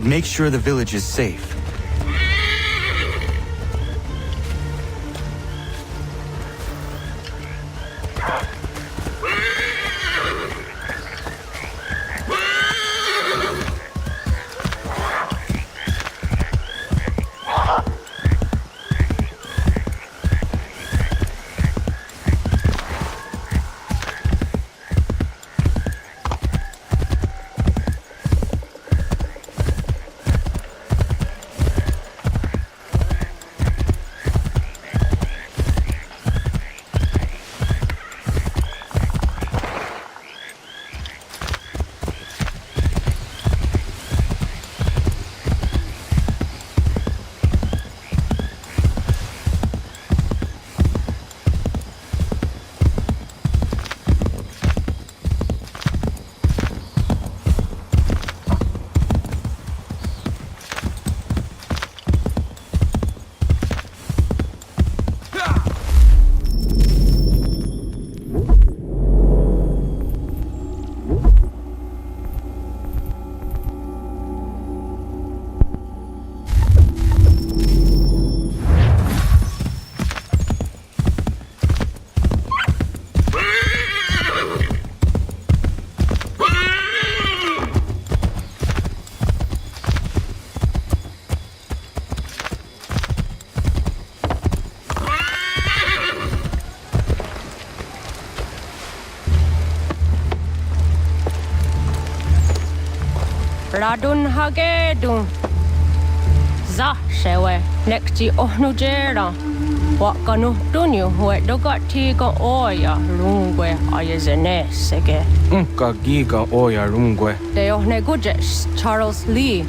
make sure the village is safe. Radun hagedun. Za shewe nekti ohnujera. Wakanu dunyu hue dogati ga oya rungwe ayezene sege. Ka giga oya rungwe. De ohne gujes Charles Lee.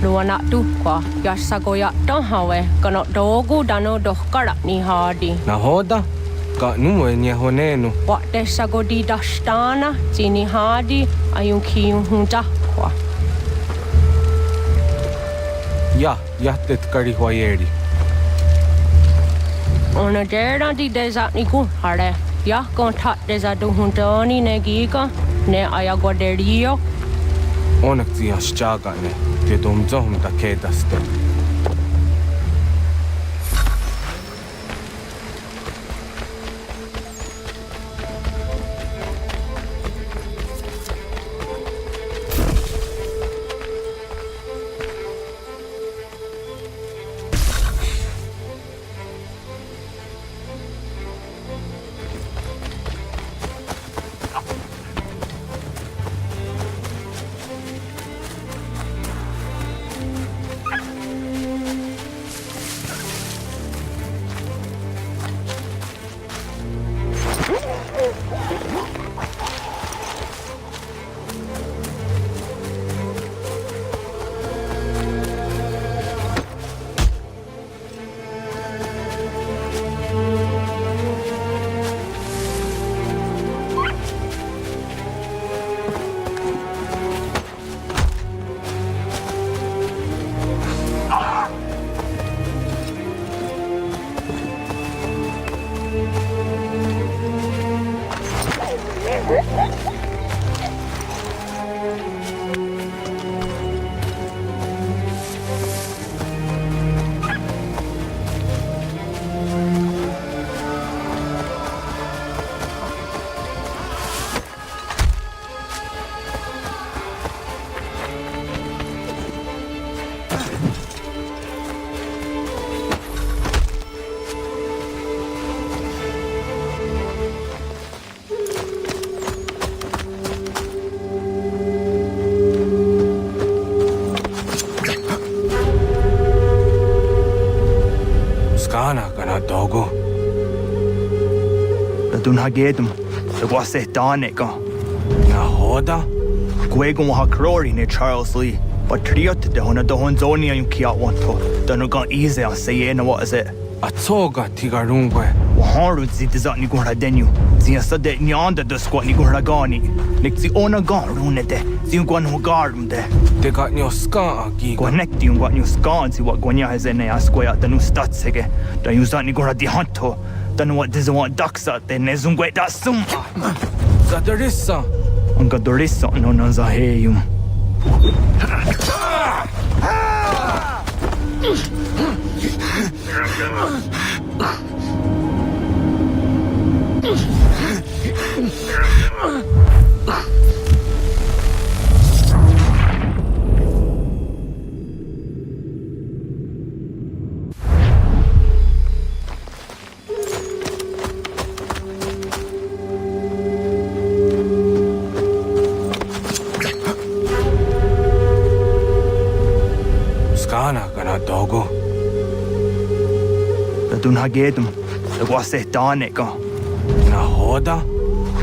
Luana tukwa yasagoya tanhawe kano dogu dano dohkara ni hadi. Nahoda? Ka numwe nye honenu. Wa desagodi dashtana zini hadi ayunkiyun hunta kwa. Jahtet kari huajeri. Ona dera di deza ni kun hare. Ya kontat deza duhuntoni ne giga ne ayaguaderio. Onak tia shaga ne. Te domzohum ta kedaste. dogo. Radun hagedum, the guase daneka. Nahoda? Guegon ha crori ne Charles Lee, but triot de hona do honzonia yung kiat wanto. Danugan easy on say what is it? Atsoga tigarungwe. Waharu zitizat ni gura denu. Zia sade nyanda do squat ni gura gani. Nixi ona garune de. Ziun guan hugarum de. They got new ska giga. Guanecti un guat new ska si what guanya has ene asquea the new statsege. Da yuzat ni gura di hanto. Danu what does want ducks out then nezungwe da sum. Zadarissa. Unga dorissa no nanza heyum. Skana kana dogo. Tadun hagedum. Nagwase dane ka. Na hoda?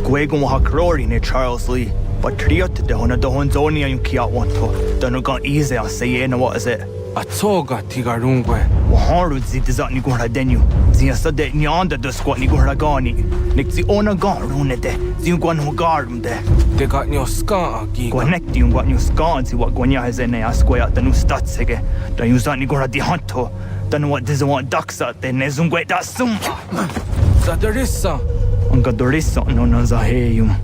Gwegum hakrori ne Charles Lee. But triot de hona de honzoni yung kiat wanto. Danu gan easy a say na what is it? Atsoga tigarungwe. Waharu zi dizat ni gura denyu. Zi asade nyanda de squat ni gura gani. Nik zi ona gan rune de. Zi yung gwan hugarum de. Te got nyo ska giga. Gwanek di yung gwan yung skan zi wat gwanya hezene asquaya danu statsege. Dan yung zat ni gura di hanto. Danu wat dizawant daksa de nezungwe da sum. Zadarissa. Ang gadorissa no na zaheyum.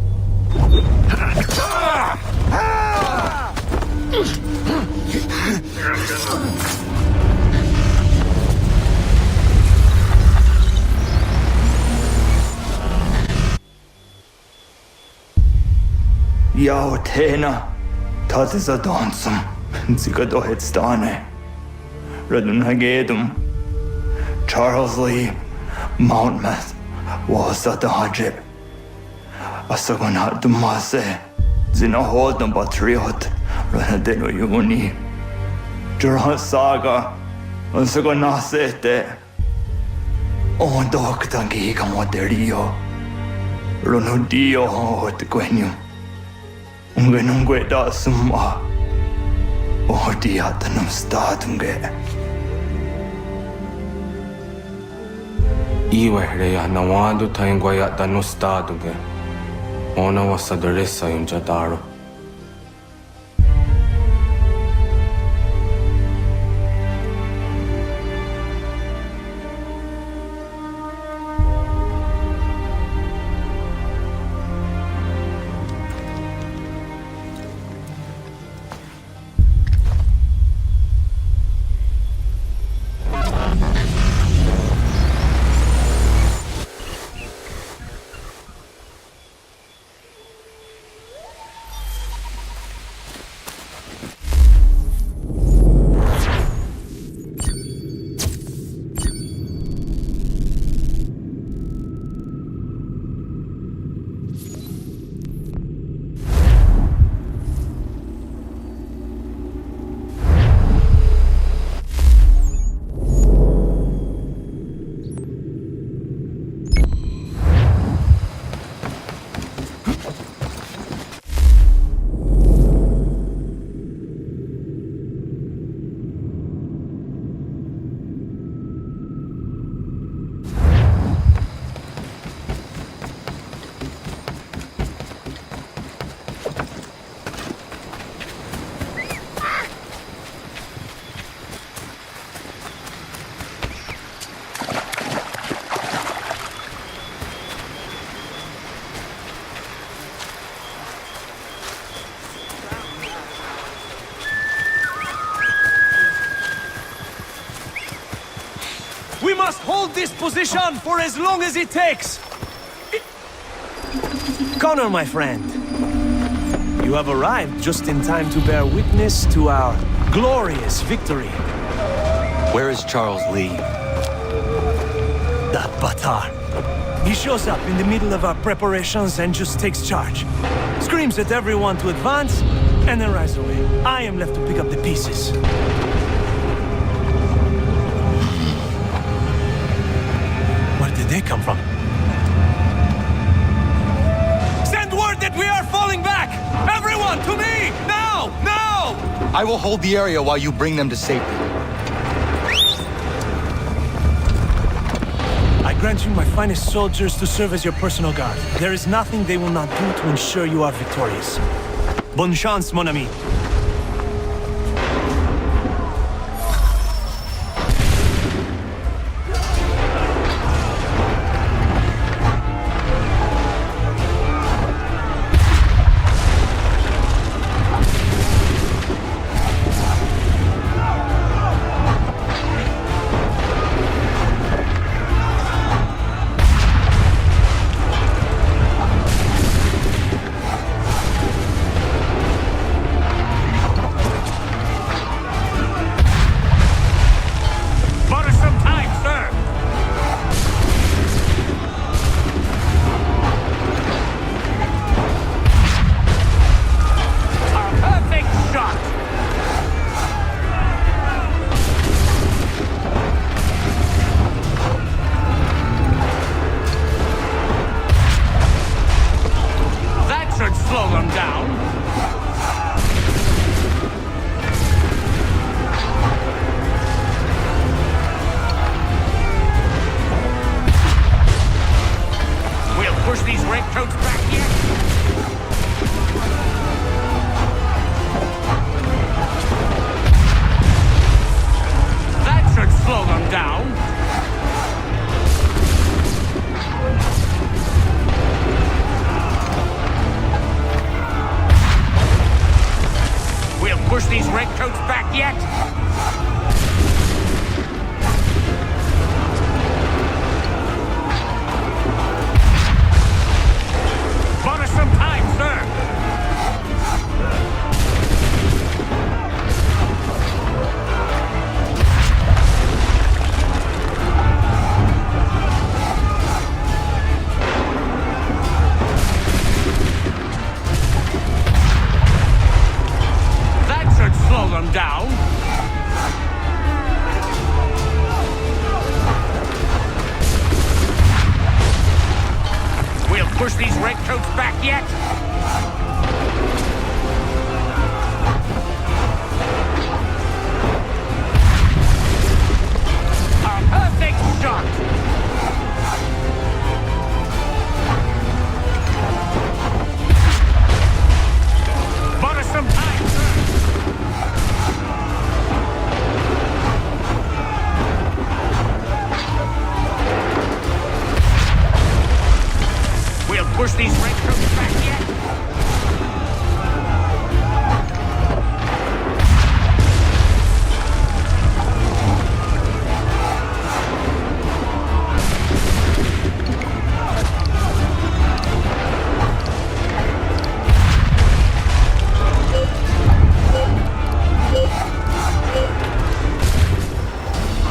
Yao tena, tatiza dansum, zika dohetstane. Radun hagedum, Charles Lee, Mountmouth, wasa da hajib. Asagonat dumase, zina hodam batriot, ranadeno yuni. Jurhan saga, asagonasete. On doktangi kamoterio. Runudio hot gwenyu. Ungenungwe da summa. Odiatanum statunge. Iwe reya nawadu taingwaya danu staduge. Ona wasadarissa yung jadaro. We must hold this position for as long as it takes! Connor, my friend. You have arrived just in time to bear witness to our glorious victory. Where is Charles Lee? That Batar. He shows up in the middle of our preparations and just takes charge. Screams at everyone to advance, and then rides away. I am left to pick up the pieces. Where did they come from? Send word that we are falling back! Everyone, to me! Now! Now! I will hold the area while you bring them to safety. I grant you my finest soldiers to serve as your personal guard. There is nothing they will not do to ensure you are victorious. Bonne chance, mon ami. down. We'll push these redcoats back yet. Bought us some time, sir. Slow them down. We'll push these redcoats back yet. A perfect shot. Bought us some time, sir. Push these redcoats back yet?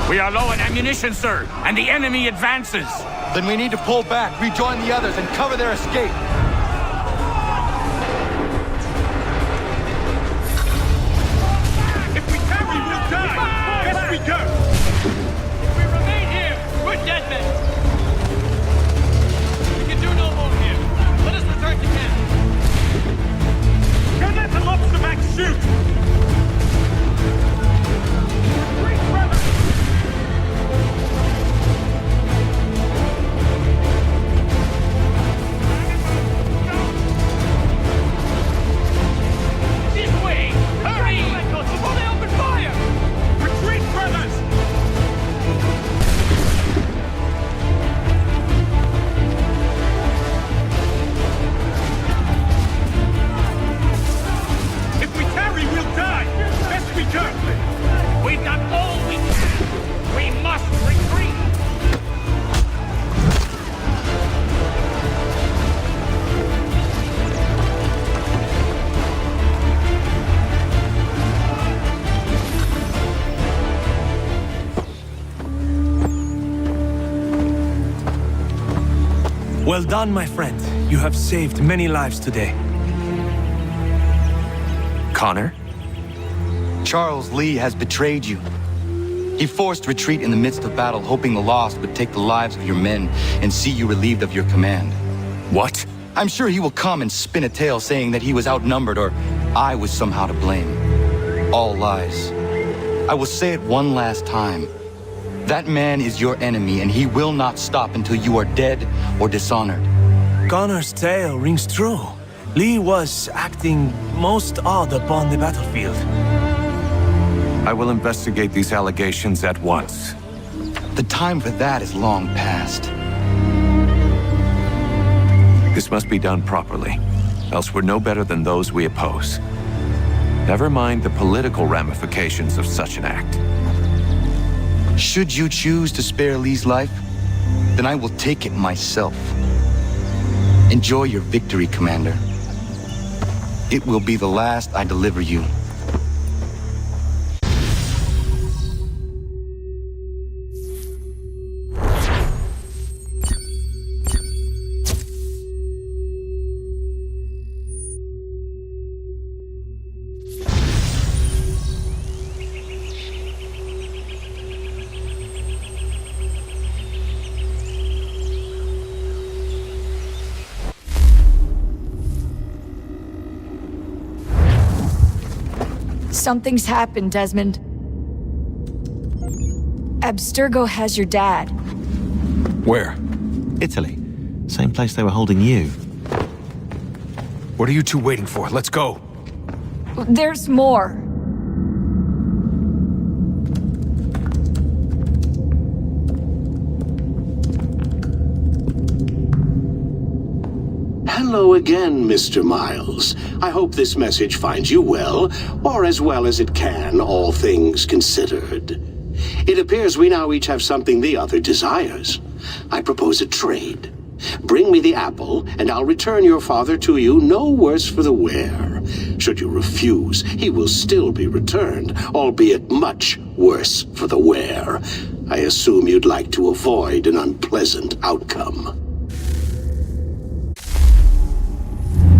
We are low on ammunition, sir, and the enemy advances. Then we need to pull back, rejoin the others, and cover their escape. If we tarry, we'll die! Yes, we go! If we remain here, we're dead men! We can do no more here. Let us return to camp. Can let the lobster back shoot! Retreat, brother! We've done all we can! We must retreat! Well done, my friend. You have saved many lives today. Connor? Charles Lee has betrayed you. He forced retreat in the midst of battle, hoping the lost would take the lives of your men and see you relieved of your command. What? I'm sure he will come and spin a tale saying that he was outnumbered or I was somehow to blame. All lies. I will say it one last time. That man is your enemy and he will not stop until you are dead or dishonored. Connor's tale rings true. Lee was acting most odd upon the battlefield. I will investigate these allegations at once. The time for that is long past. This must be done properly, else we're no better than those we oppose. Never mind the political ramifications of such an act. Should you choose to spare Lee's life, then I will take it myself. Enjoy your victory, Commander. It will be the last I deliver you. Something's happened, Desmond. Abstergo has your dad. Where? Italy. Same place they were holding you. What are you two waiting for? Let's go. There's more. Hello again, Mr. Miles. I hope this message finds you well as it can, all things considered. It appears we now each have something the other desires. I propose a trade. Bring me the apple, and I'll return your father to you no worse for the wear. Should you refuse, he will still be returned, albeit much worse for the wear. I assume you'd like to avoid an unpleasant outcome.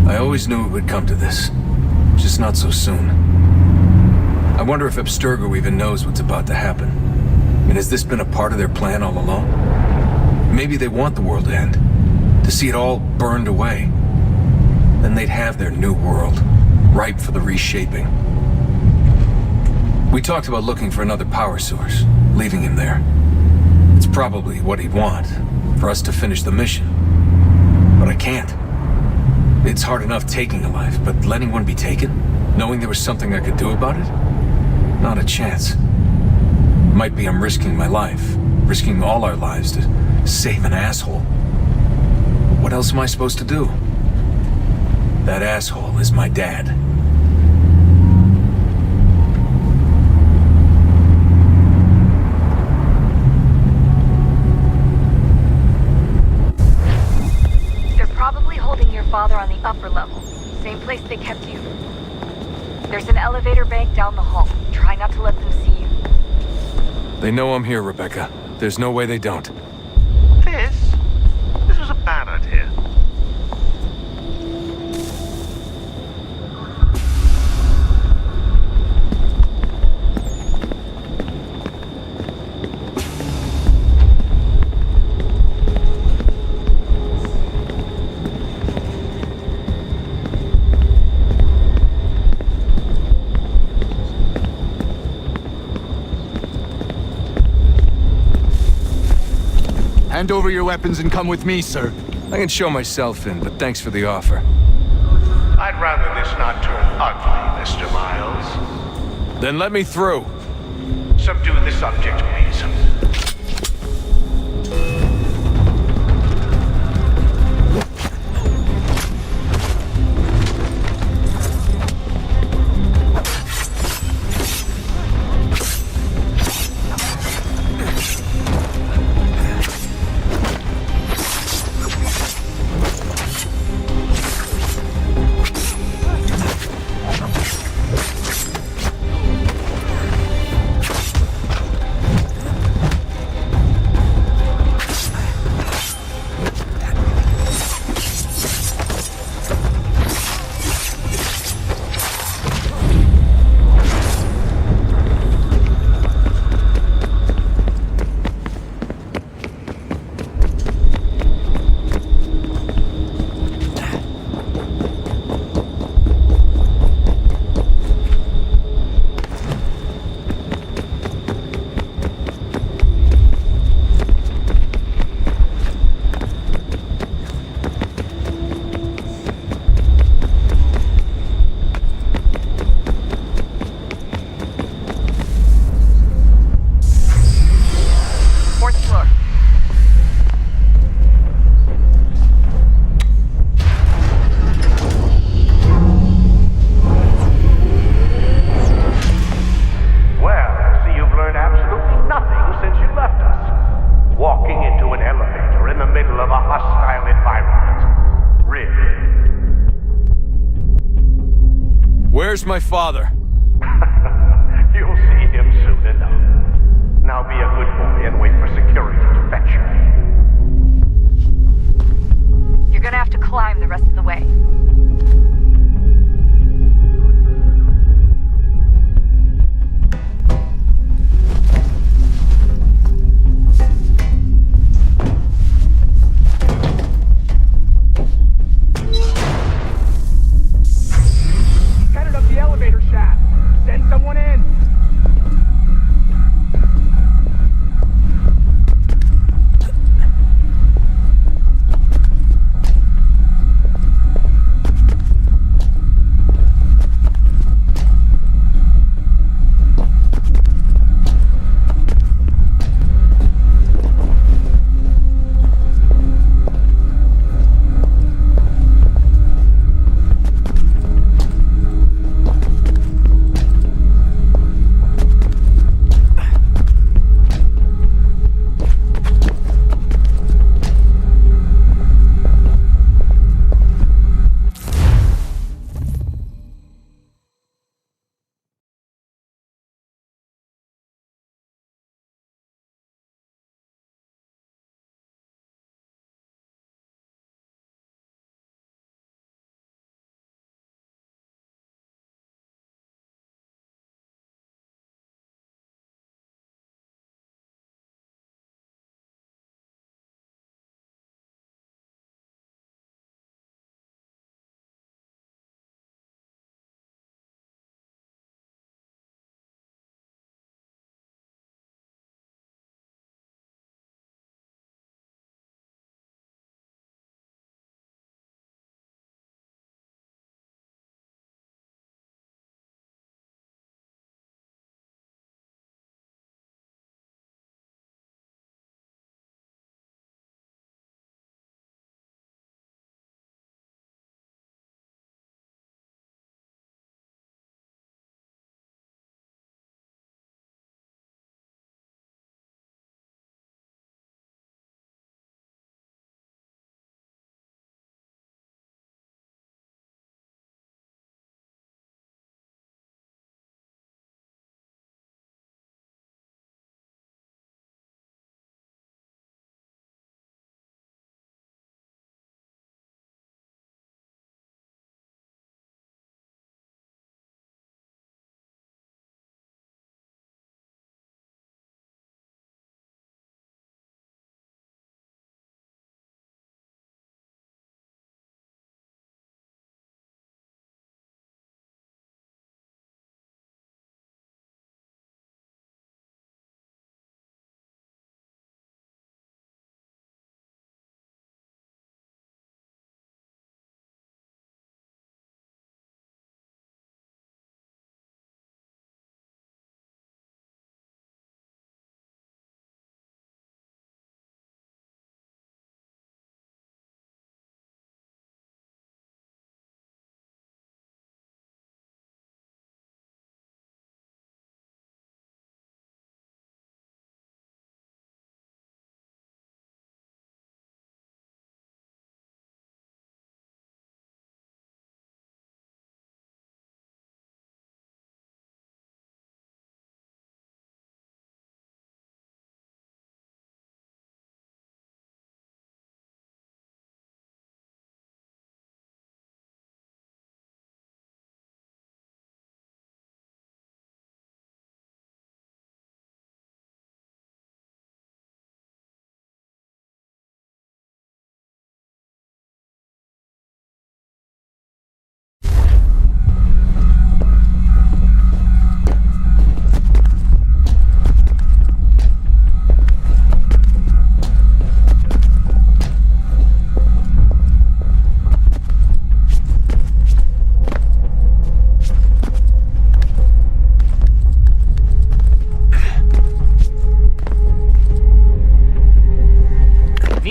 I always knew it would come to this. Just not so soon. I wonder if Abstergo even knows what's about to happen. I mean, has this been a part of their plan all along? Maybe they want the world to end. To see it all burned away. Then they'd have their new world, ripe for the reshaping. We talked about looking for another power source, leaving him there. It's probably what he'd want, for us to finish the mission. But I can't. It's hard enough taking a life, but letting one be taken? Knowing there was something I could do about it? Not a chance. Might be I'm risking my life, risking all our lives to save an asshole. What else am I supposed to do? That asshole is my dad. They're probably holding your father on the upper level. Same place they kept you. There's an elevator bank down the hall. Try not to let them see you. They know I'm here, Rebecca. There's no way they don't. This was a bad idea. Hand over your weapons and come with me, sir. I can show myself in, but thanks for the offer. I'd rather this not turn ugly, Mr. Miles. Then let me through. Subdue the subject, please. Where's my father? You'll see him soon enough. Now be a good boy and wait for security to fetch you. You're gonna have to climb the rest of the way. Headed up the elevator shaft.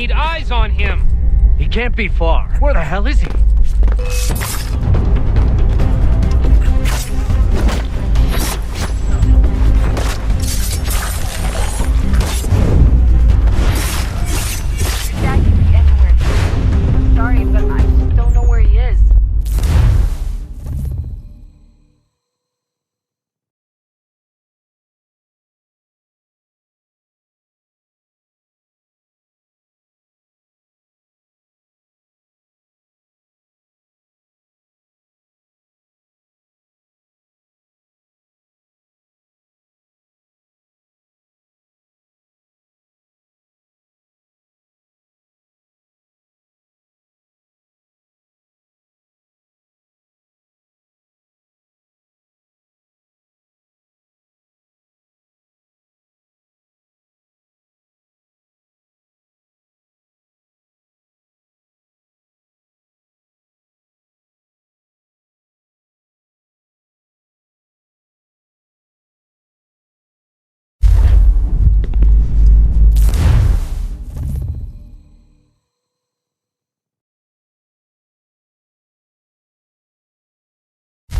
need eyes on him. He can't be far. Where the hell is he? Dad could be anywhere. Sorry, but I just don't know where he is.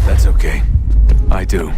That's okay. I do.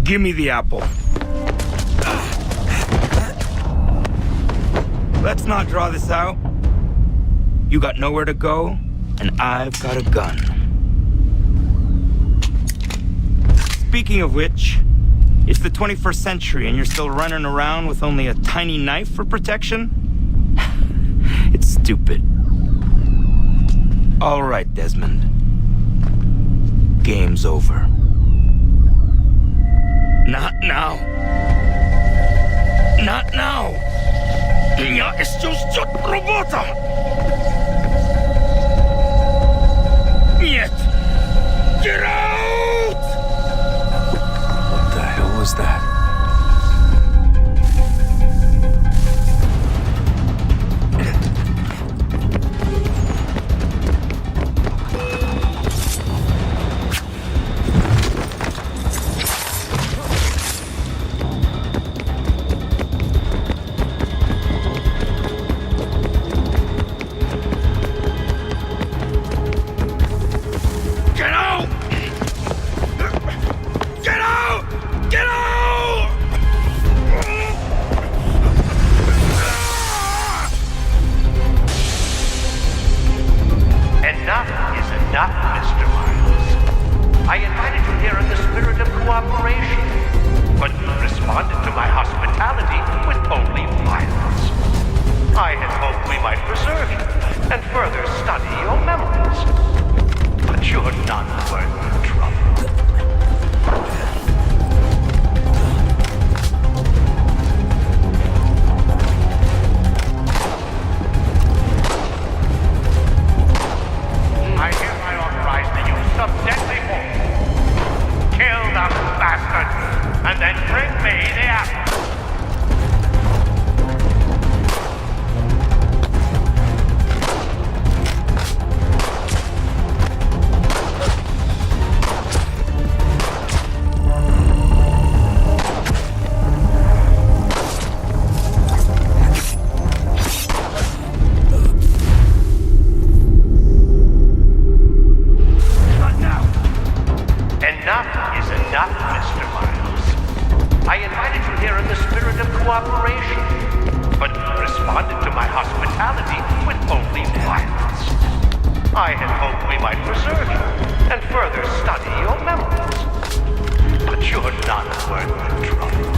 Give me the apple. Let's not draw this out. You got nowhere to go, and I've got a gun. Speaking of which, it's the 21st century and you're still running around with only a tiny knife for protection? It's stupid. All right, Desmond. Game's over. Not now. Not now. Я еще ждет работа. Нет. Get out! What the hell was that? enough, Mr. Miles. I invited you here in the spirit of cooperation, but you responded to my hospitality with only violence. I had hoped we might preserve you and further study your memories. But you're not worth the trouble.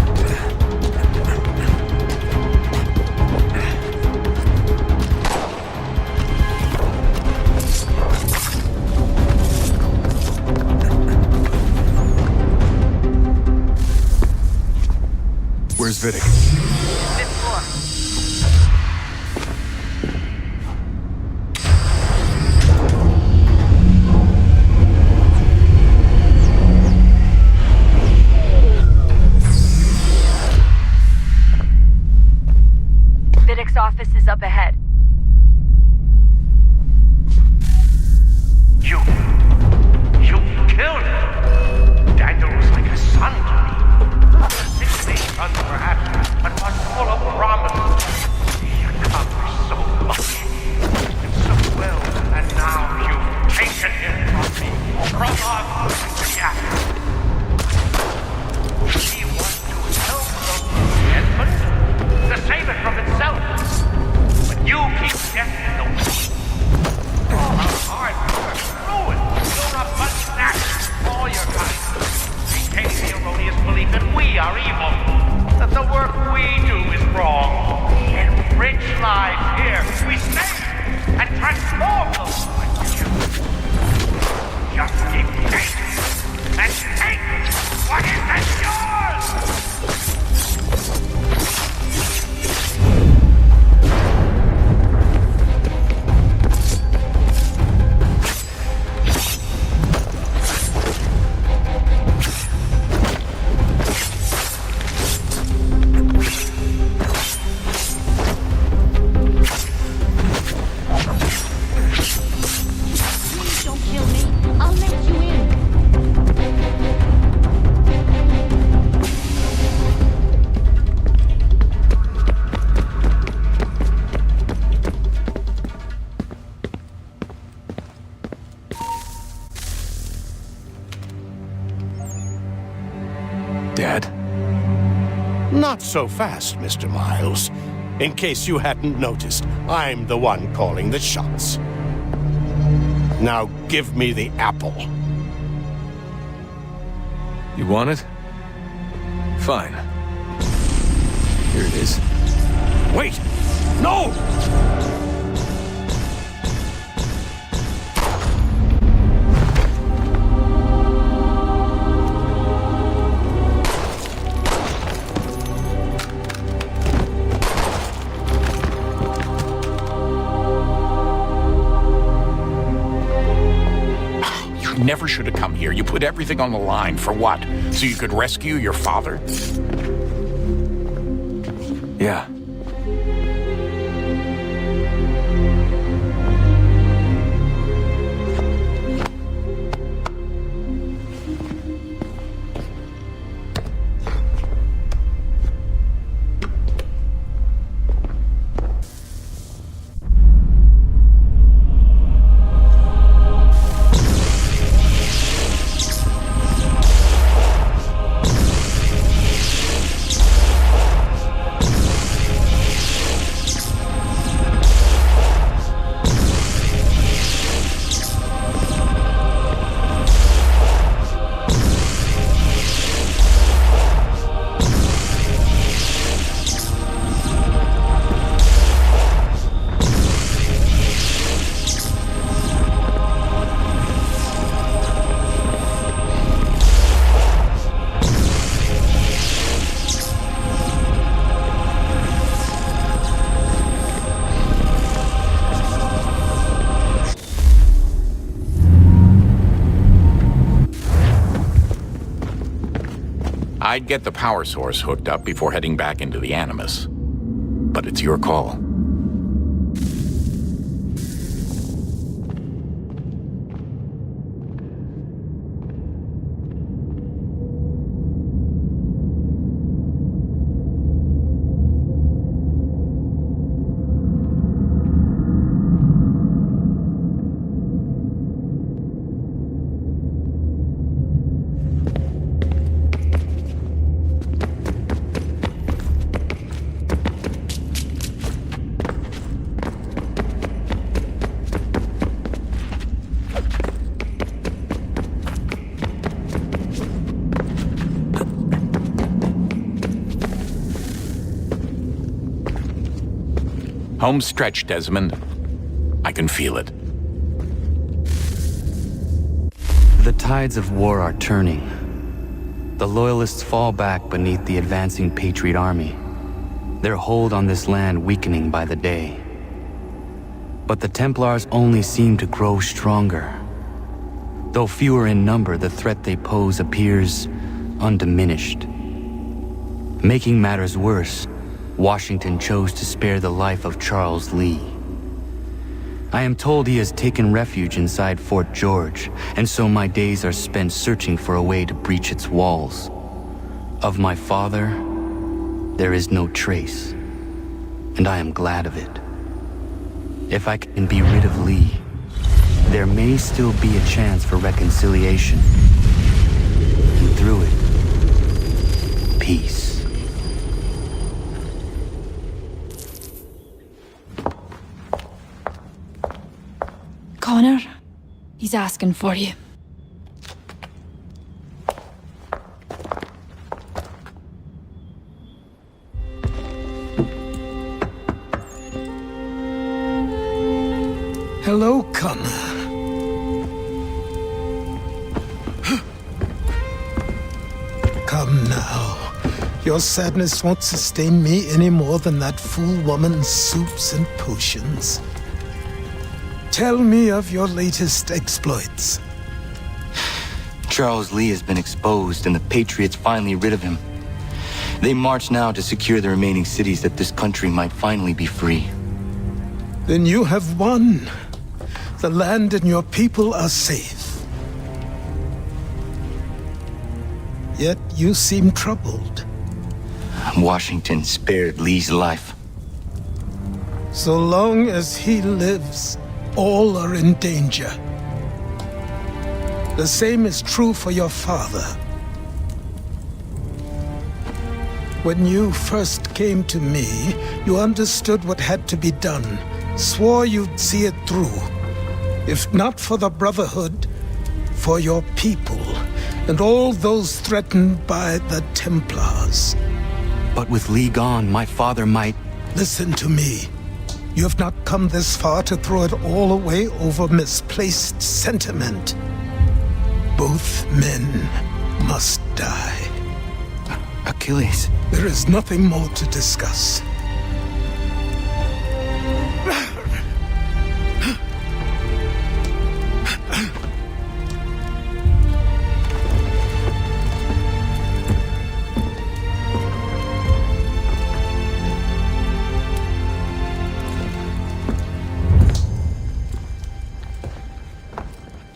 Where's Vidic? Fifth floor. Vidic's office is up ahead. You killed him. Daniel was like a son to me. 16 sons perhaps, but one full of promise. He accomplished so much and so well, and now you've taken him from me, from us. Yeah. He wants to help the Edmund, to save it from itself. But you keep getting in the way. All our hard work ruined. You're a mustache. All your kind. Maintain the erroneous belief that we are evil. That the work we do is wrong. Enrich lives here. We save and transform those lives. Just keep taking and take what isn't yours! Dad? Not so fast, Mr. Miles. In case you hadn't noticed, I'm the one calling the shots. Now give me the apple. You want it? Fine. Here it is. Wait! No! Never should have come here. You put everything on the line. For what? So you could rescue your father? Yeah. I'd get the power source hooked up before heading back into the Animus. But it's your call. Home stretch, Desmond. I can feel it. The tides of war are turning. The Loyalists fall back beneath the advancing Patriot army, their hold on this land weakening by the day. But the Templars only seem to grow stronger. Though fewer in number, the threat they pose appears undiminished. Making matters worse, Washington chose to spare the life of Charles Lee. I am told he has taken refuge inside Fort George, and so my days are spent searching for a way to breach its walls. Of my father, there is no trace, and I am glad of it. If I can be rid of Lee, there may still be a chance for reconciliation. And through it, peace. Connor, he's asking for you. Hello, Connor. Come now. Your sadness won't sustain me any more than that fool woman's soups and potions. Tell me of your latest exploits. Charles Lee has been exposed, and the Patriots finally rid of him. They march now to secure the remaining cities that this country might finally be free. Then you have won. The land and your people are safe. Yet you seem troubled. Washington spared Lee's life. So long as he lives, all are in danger. The same is true for your father. When you first came to me, you understood what had to be done, swore you'd see it through. If not for the Brotherhood, for your people, and all those threatened by the Templars. But with Lee gone, my father might... Listen to me. You have not come this far to throw it all away over misplaced sentiment. Both men must die. Achilles. There is nothing more to discuss.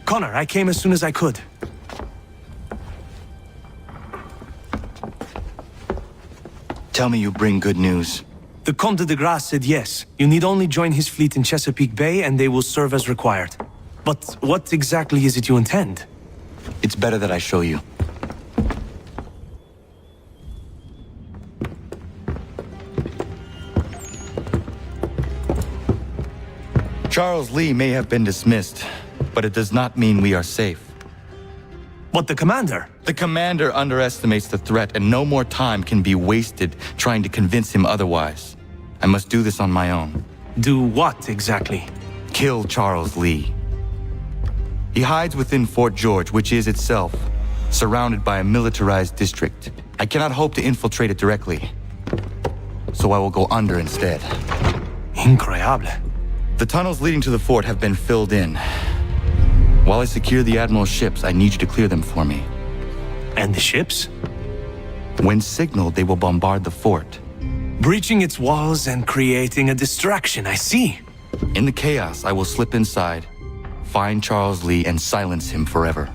Connor, I came as soon as I could. Tell me you bring good news. The Comte de Grasse said yes. You need only join his fleet in Chesapeake Bay and they will serve as required. But what exactly is it you intend? It's better that I show you. Charles Lee may have been dismissed, but it does not mean we are safe. But the commander? The commander underestimates the threat, and no more time can be wasted trying to convince him otherwise. I must do this on my own. Do what exactly? Kill Charles Lee. He hides within Fort George, which is itself surrounded by a militarized district. I cannot hope to infiltrate it directly, so I will go under instead. Incroyable. The tunnels leading to the fort have been filled in. While I secure the Admiral's ships, I need you to clear them for me. And the ships? When signaled, they will bombard the fort. Breaching its walls and creating a distraction, I see. In the chaos, I will slip inside, find Charles Lee, and silence him forever.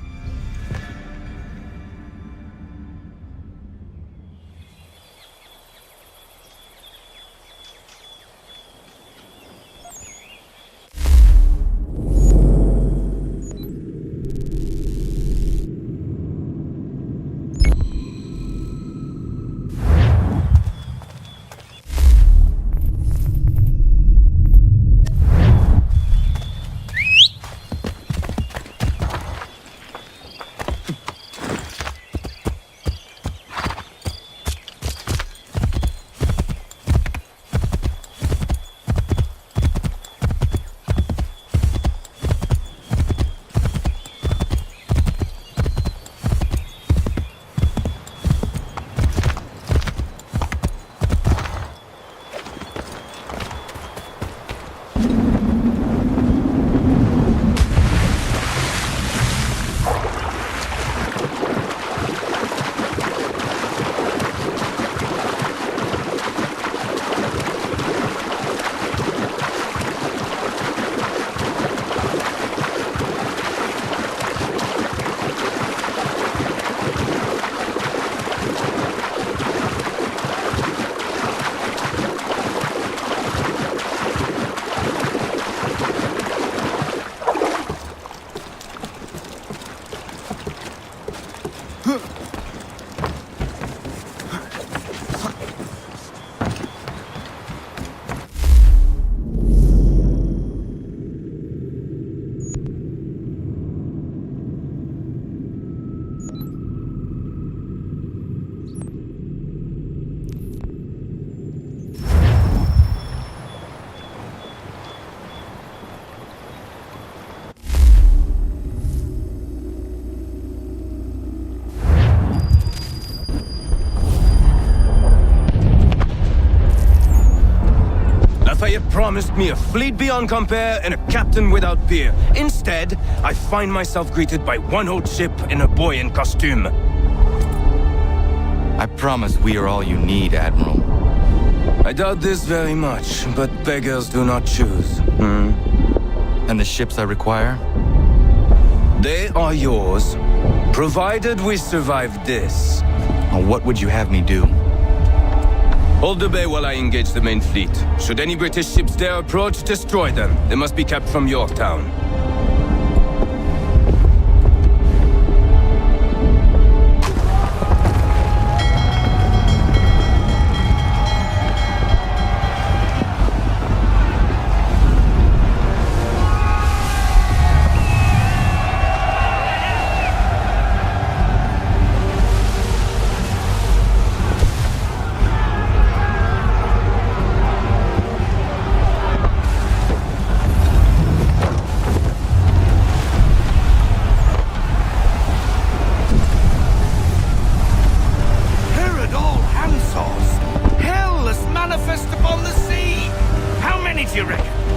Lafayette promised me a fleet beyond compare and a captain without peer. Instead, I find myself greeted by one old ship and a boy in costume. I promise we are all you need, Admiral. I doubt this very much, but beggars do not choose. And the ships I require? They are yours, provided we survive this. What would you have me do? Hold the bay while I engage the main fleet. Should any British ships dare approach, destroy them. They must be kept from Yorktown.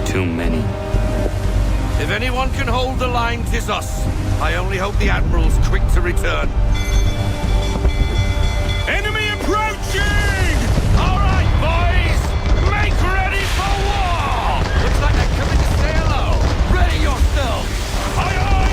Too many. If anyone can hold the line, 'tis us. I only hope the Admiral's quick to return. Enemy approaching! All right, boys! Make ready for war! Looks like they're coming to say hello. Ready yourselves! Aye, aye!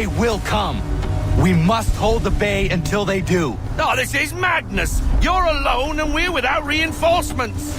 They will come. We must hold the bay until they do. Oh, this is madness! You're alone and we're without reinforcements!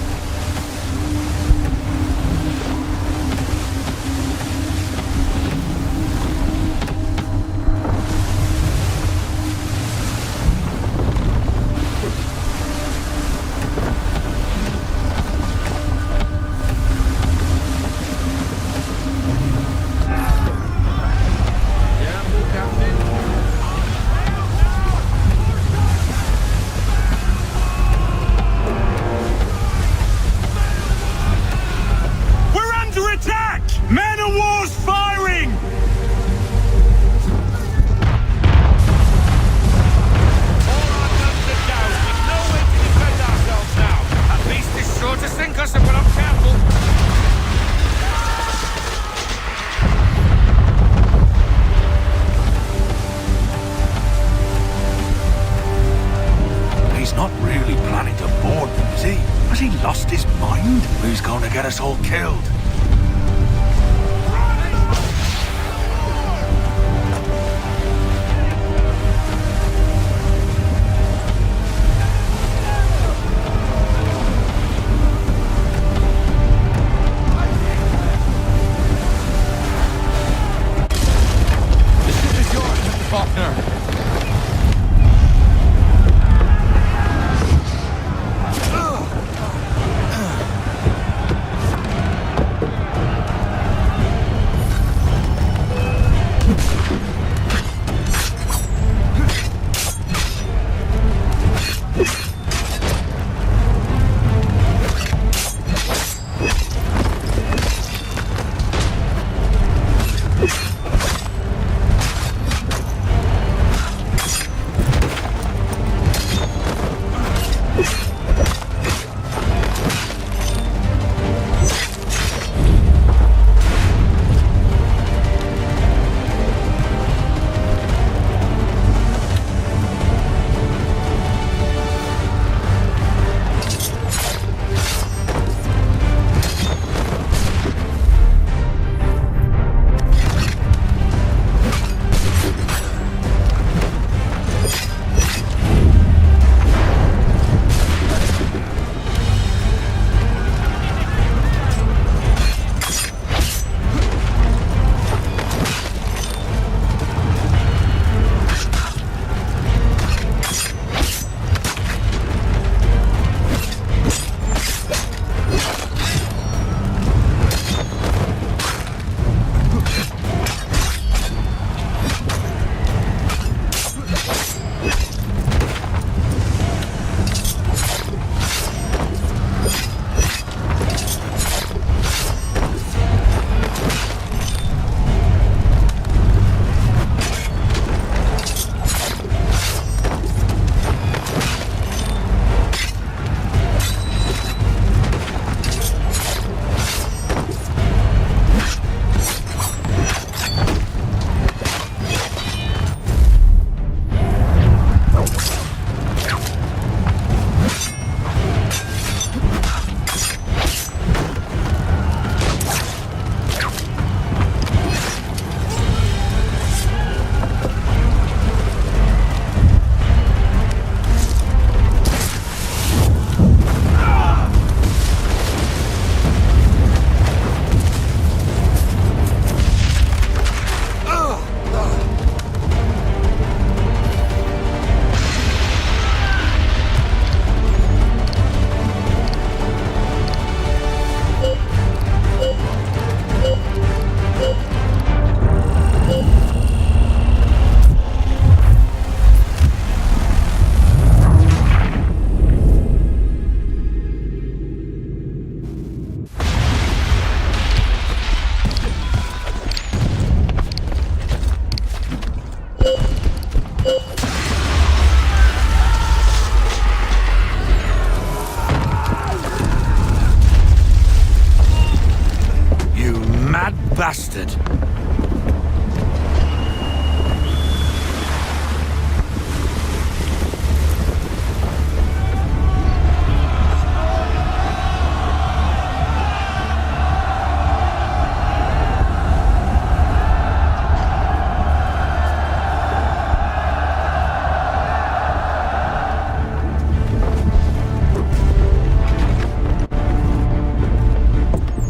Us all killed. The ship is yours, Mr. Faulkner.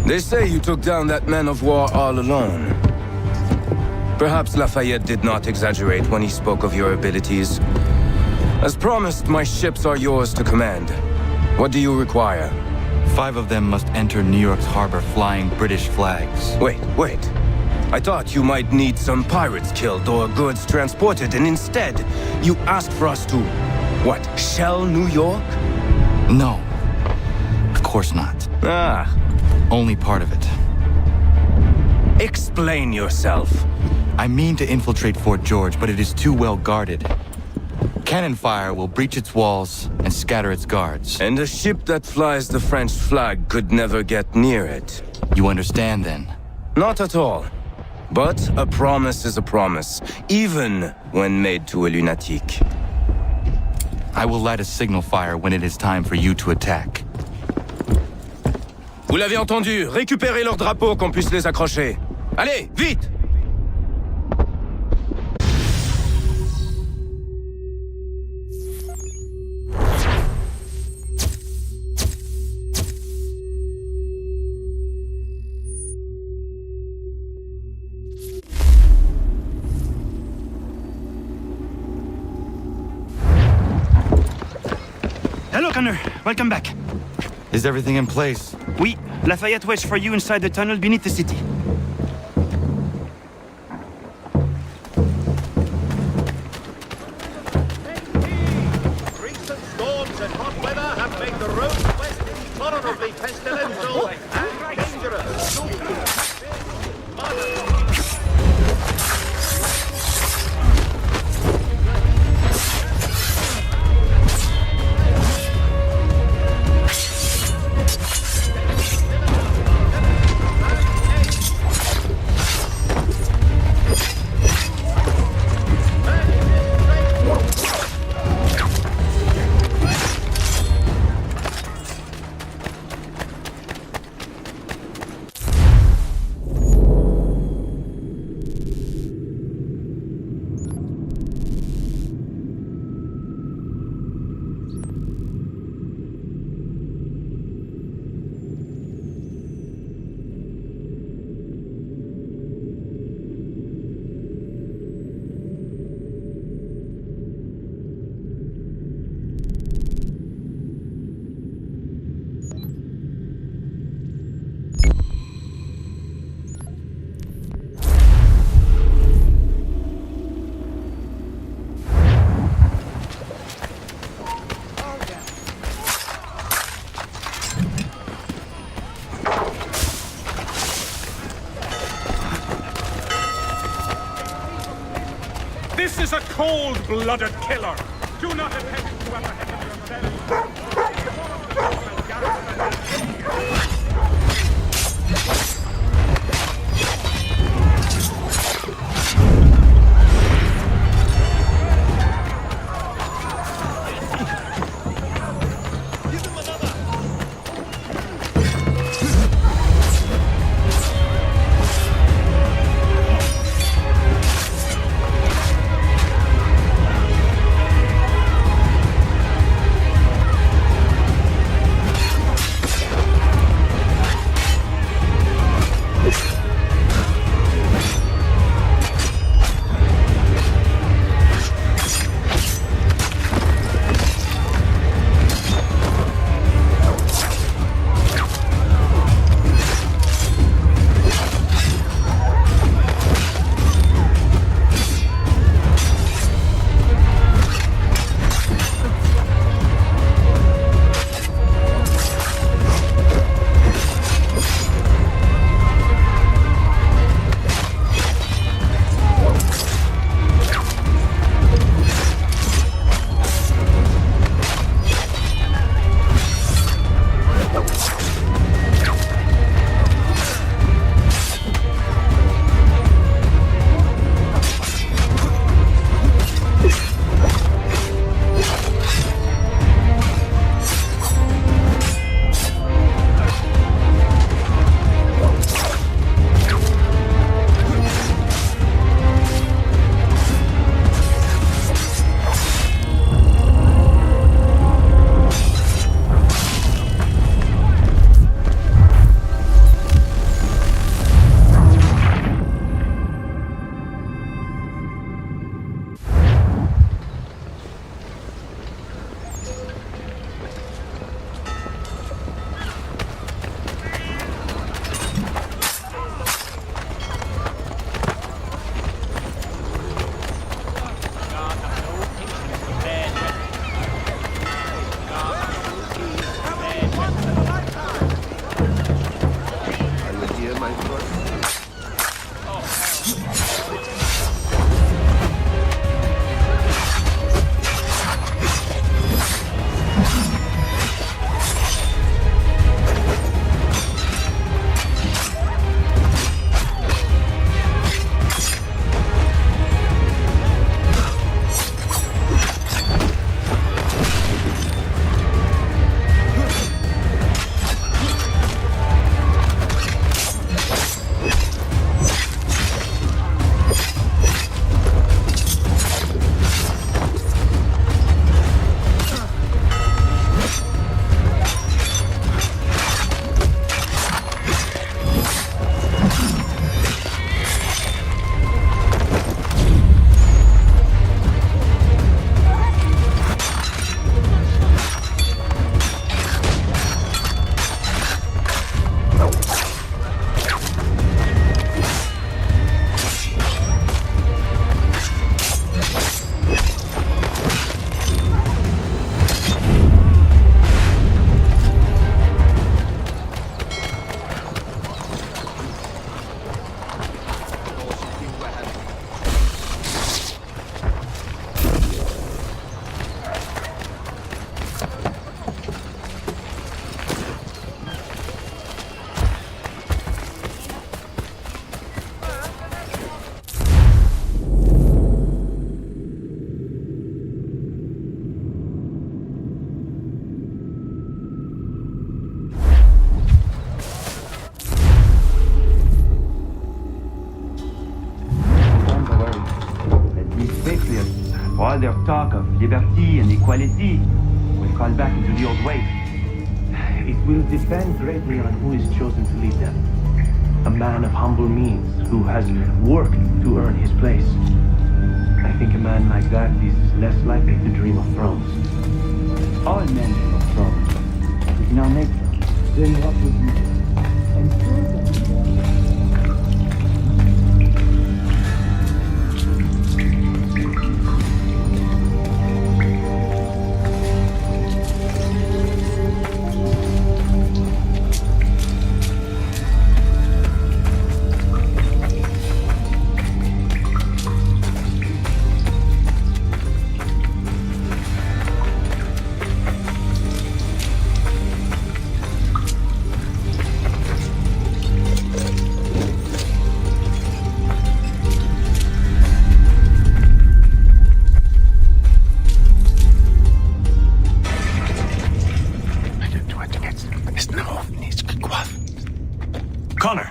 They say you took down that man of war all alone. Perhaps Lafayette did not exaggerate when he spoke of your abilities. As promised, my ships are yours to command. What do you require? 5 of them must enter New York's harbor flying British flags. Wait. I thought you might need some pirates killed or goods transported, and instead, you asked for us to, what, shell New York? No. Of course not. Only part of it. Explain yourself. I mean to infiltrate Fort George, but it is too well guarded. Cannon fire will breach its walls and scatter its guards. And a ship that flies the French flag could never get near it. You understand, then? Not at all. But a promise is a promise, even when made to a lunatic. I will light a signal fire when it is time for you to attack. Vous l'avez entendu, récupérez leurs drapeaux qu'on puisse les accrocher. Allez, vite! Hello, Connor. Welcome back. Is everything in place? Oui. Lafayette waits for you inside the tunnel beneath the city. Recent storms and hot weather have made the road west intolerably pestilential and dangerous. This is a cold-blooded killer. Do not attempt to apprehend yourself. talk of liberty and equality will fall back into the old ways. It will depend greatly on who is chosen to lead them. A man of humble means who has worked to earn his place. I think a man like that is less likely to dream of thrones. All men dream of thrones. It's in our nature. Then what would you do? Connor.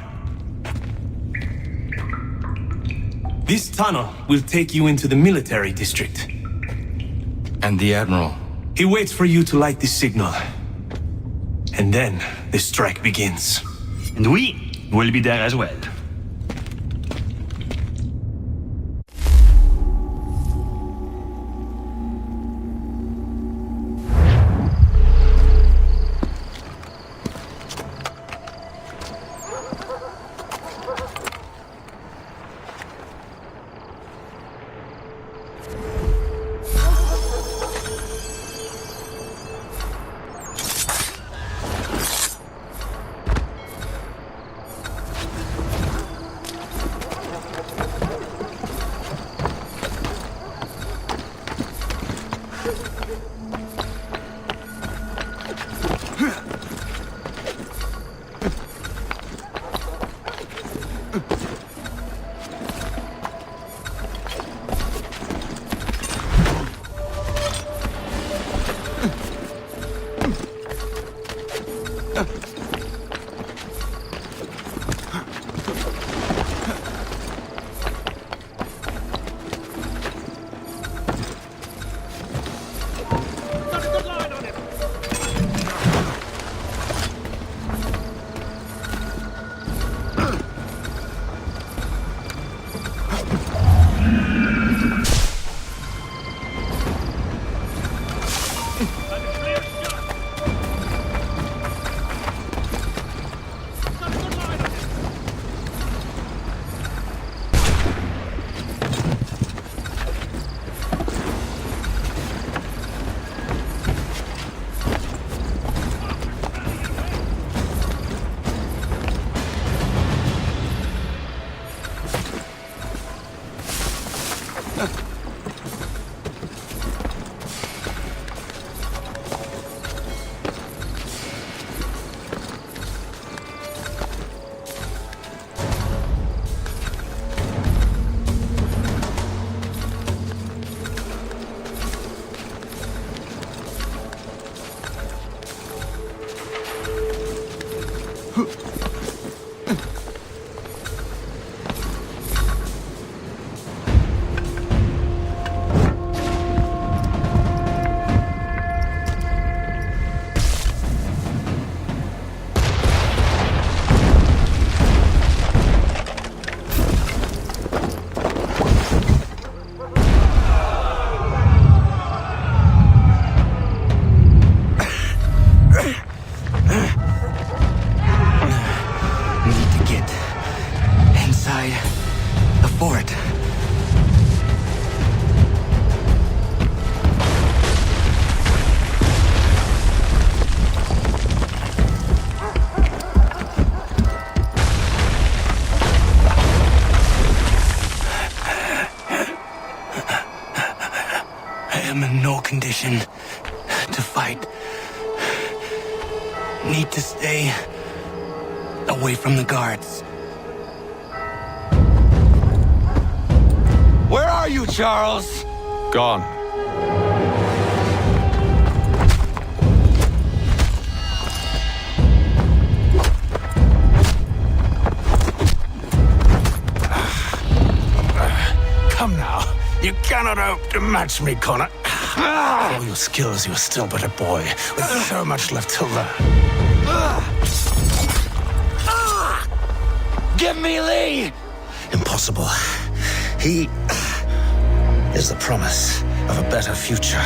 This tunnel will take you into the military district. And the Admiral? He waits for you to light this signal. And then the strike begins. And we will be there as well. Condition to fight. Need to stay away from the guards. Where are you, Charles? Gone. Come now. You cannot cannot hope to match me, Connor. For all your skills, you are still but a boy, with so much left to learn. Give me Lee! Impossible. He is the promise of a better future.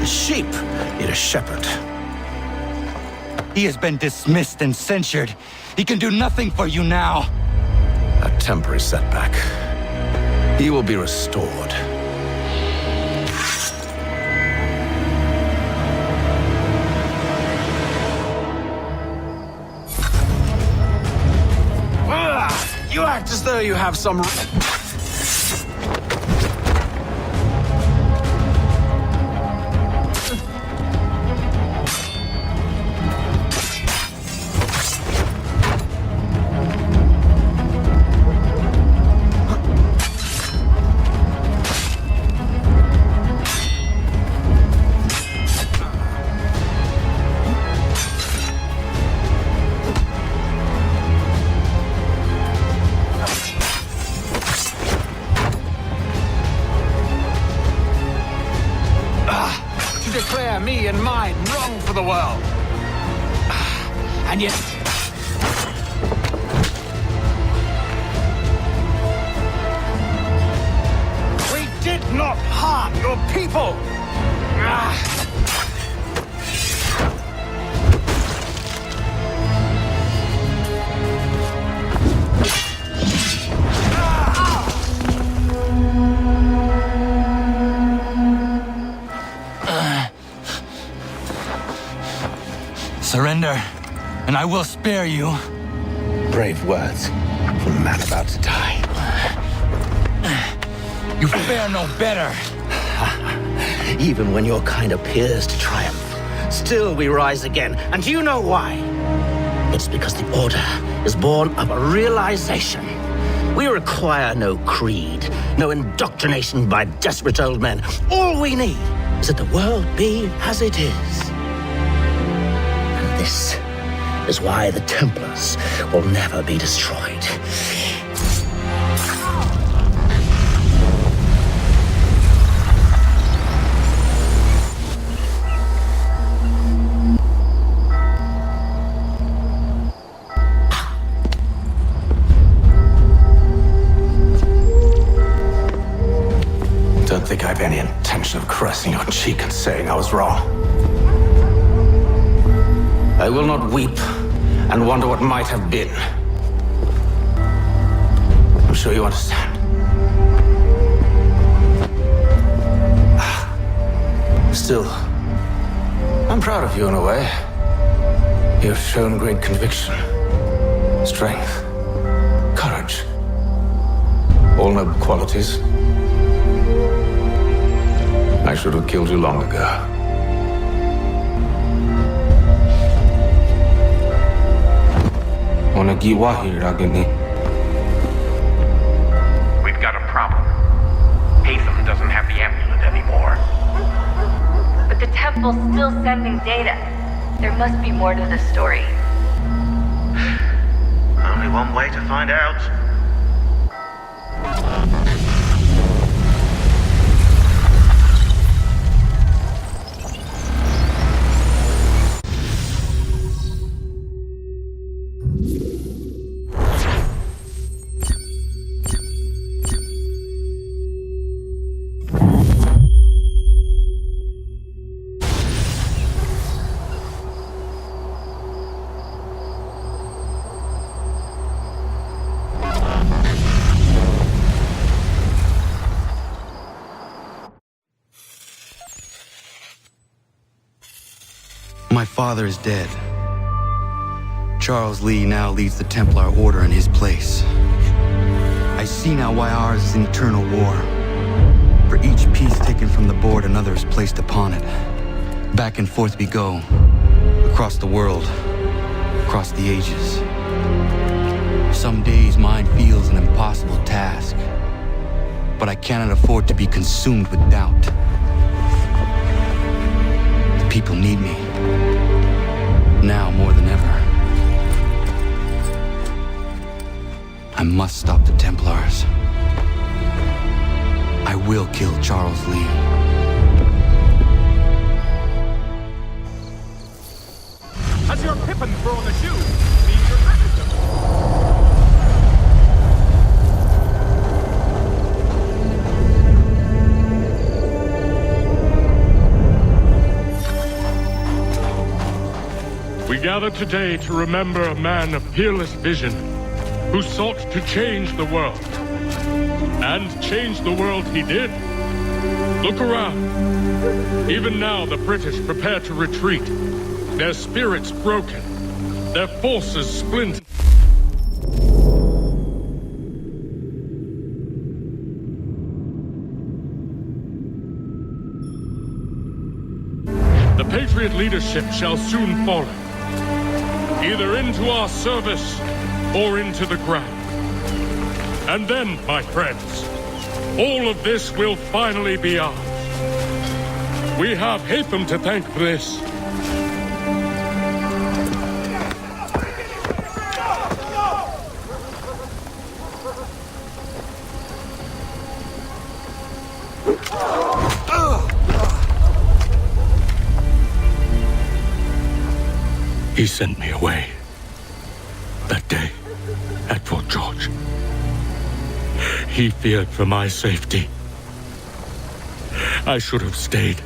The sheep need a shepherd. He has been dismissed and censured. He can do nothing for you now. A temporary setback. He will be restored. You act as though you have some... declare me and mine wrong for the world. And yet... we did not harm your people! Surrender, and I will spare you. Brave words from a man about to die. You fare no better. Even when your kind appears to triumph, still we rise again. And do you know why? It's because the Order is born of a realization. We require no creed, no indoctrination by desperate old men. All we need is that the world be as it is. This is why the Templars will never be destroyed. Don't think I have any intention of caressing your cheek and saying I was wrong. I will not weep and wonder what might have been. I'm sure you understand. Still, I'm proud of you in a way. You have shown great conviction, strength, courage. All noble qualities. I should have killed you long ago. We've got a problem. Haytham doesn't have the amulet anymore. But the temple's still sending data. There must be more to this story. Only one way to find out. My father is dead. Charles Lee now leads the Templar Order in his place. I see now why ours is an eternal war. For each piece taken from the board, another is placed upon it. Back and forth we go, across the world, across the ages. Some days mine feels an impossible task, but I cannot afford to be consumed with doubt. The people need me, now more than ever. I must stop the Templars. I will kill Charles Lee. Has your Pippin thrown a shoe? Meet your Remington. We gather today to remember a man of peerless vision who sought to change the world. And change the world he did. Look around. Even now, the British prepare to retreat. Their spirits broken. Their forces splintered. The Patriot leadership shall soon follow. Either into our service or into the ground. And then, my friends, all of this will finally be ours. We have Hatham to thank for this. He sent me away that day at Fort George. He feared for my safety. I should have stayed.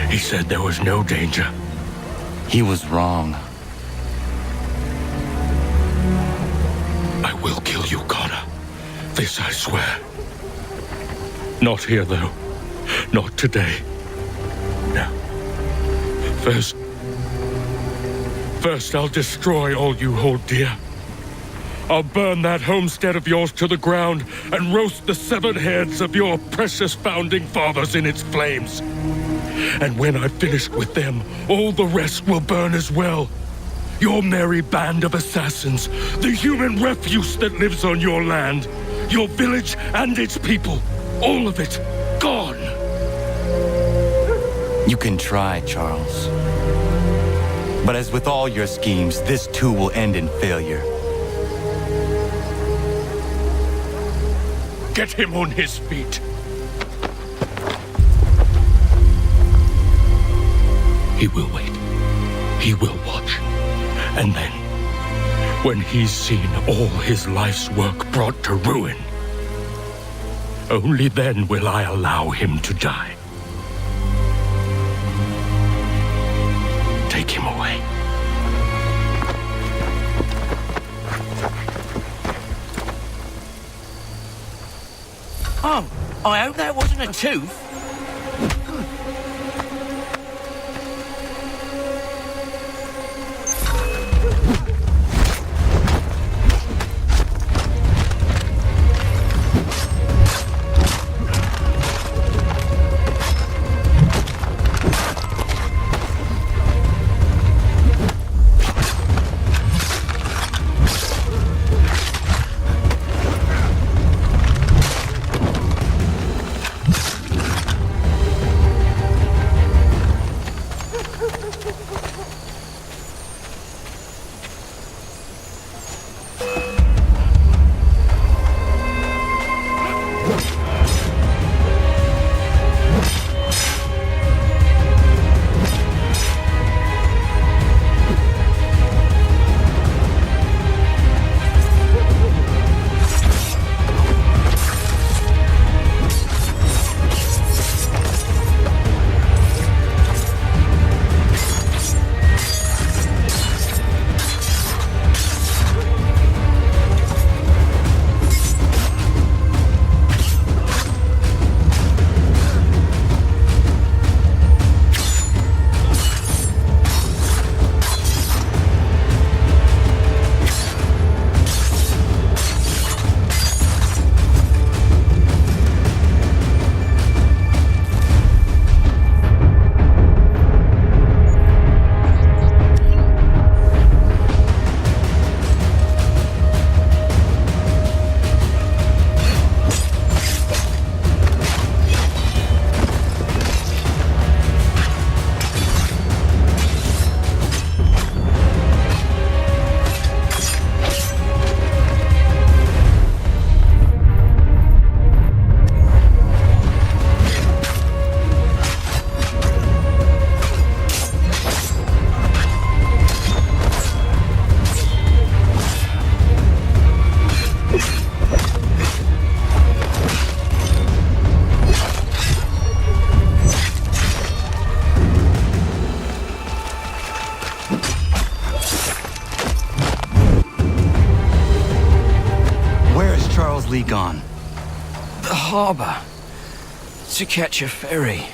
He said there was no danger. He was wrong. I will kill you, Connor. This I swear. Not here, though. Not today. No. First, I'll destroy all you hold dear. I'll burn that homestead of yours to the ground and roast the severed heads of your precious founding fathers in its flames. And when I've finished with them, all the rest will burn as well. Your merry band of assassins, the human refuse that lives on your land, your village and its people, all of it, gone. You can try, Charles. But as with all your schemes, this too will end in failure. Get him on his feet. He will wait. He will watch. And then, when he's seen all his life's work brought to ruin, only then will I allow him to die. Take him away. Oh, I hope that wasn't a tooth. gone? The harbor. To catch a ferry.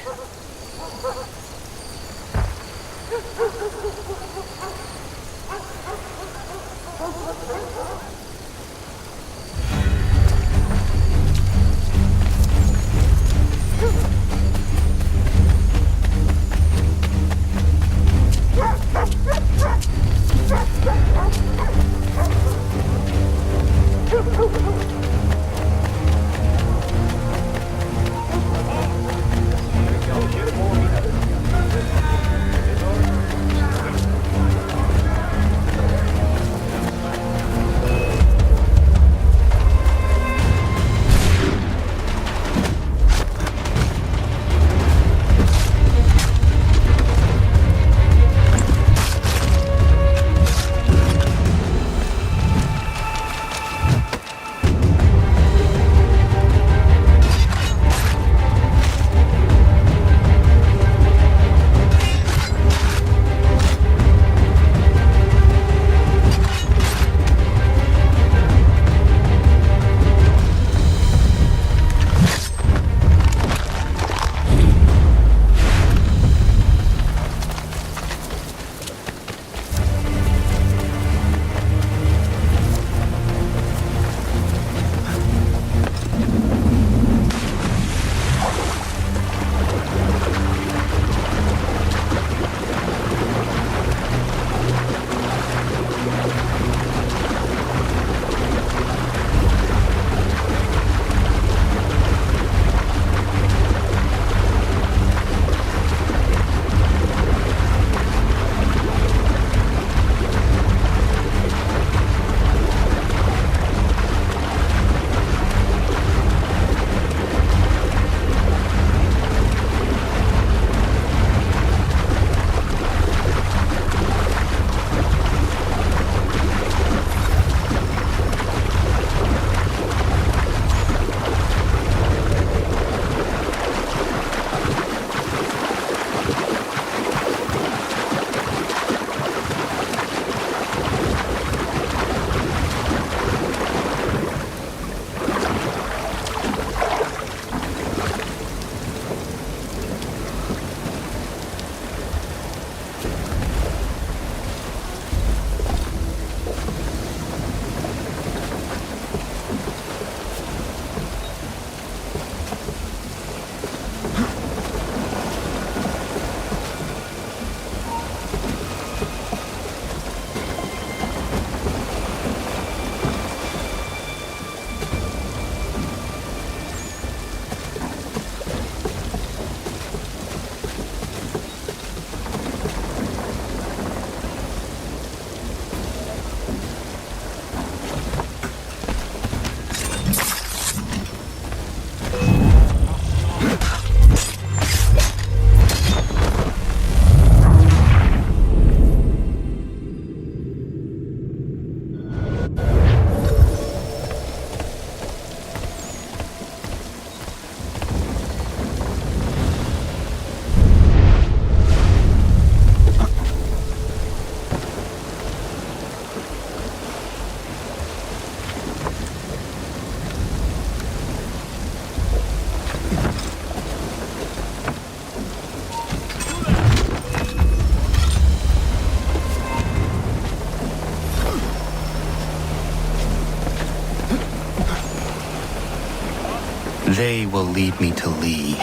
They will lead me to Lee.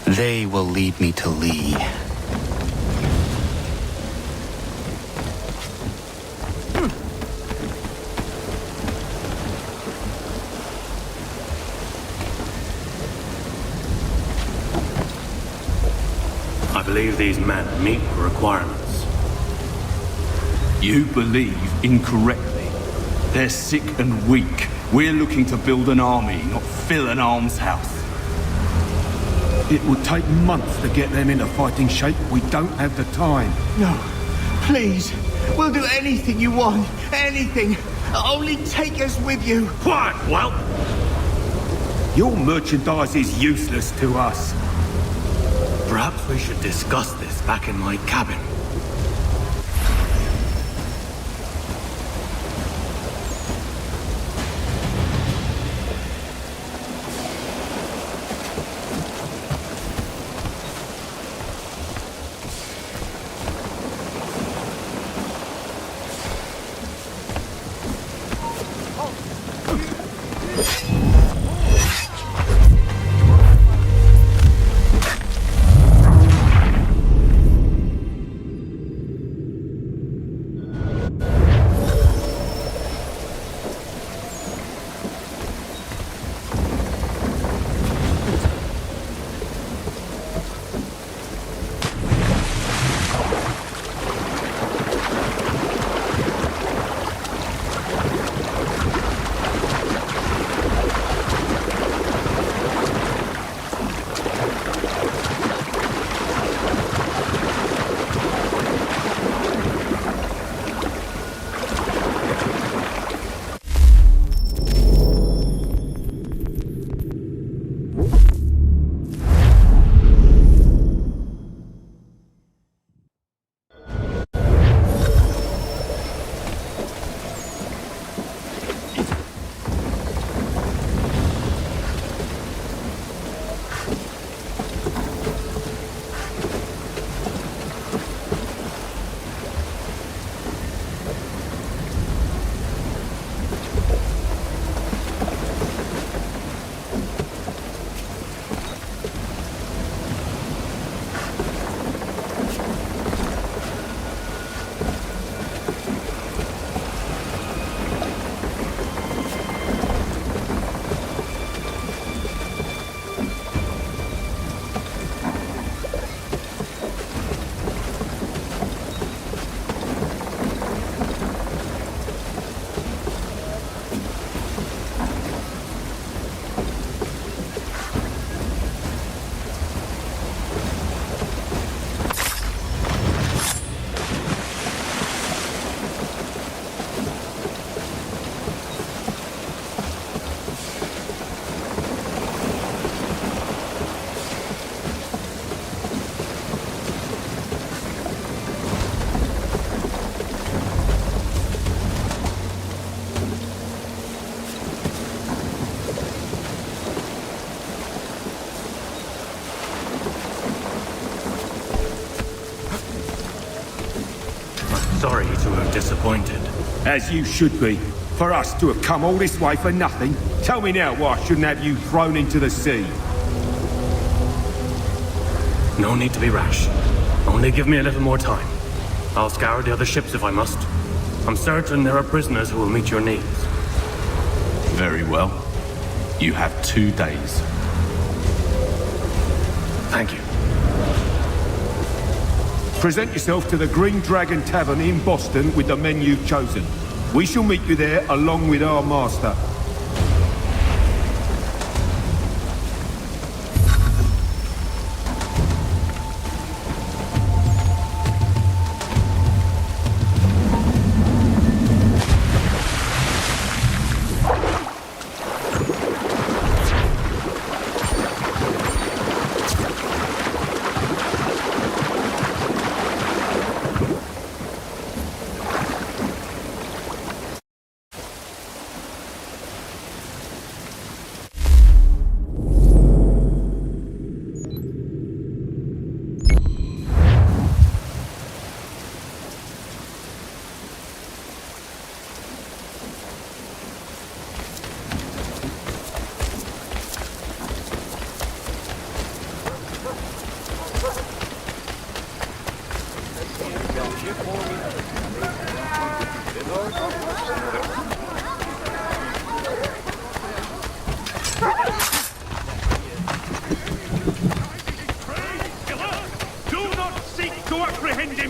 They will lead me to Lee. I believe these men meet the requirements. You believe incorrectly. They're sick and weak. We're looking to build an army, not fill an almshouse. It would take months to get them into fighting shape. We don't have the time. No, Please, we'll do anything you want. Anything. Only take us with you. Quiet, whelp! Your merchandise is useless to us. Perhaps we should discuss this back in my cabin. Sorry to have disappointed. As you should be. For us to have come all this way for nothing. Tell me now why I shouldn't have you thrown into the sea. No need to be rash. Only give me a little more time. I'll scour the other ships if I must. I'm certain there are prisoners who will meet your needs. Very well. You have 2 days. Thank you. Present yourself to the Green Dragon Tavern in Boston with the men you've chosen. We shall meet you there along with our master.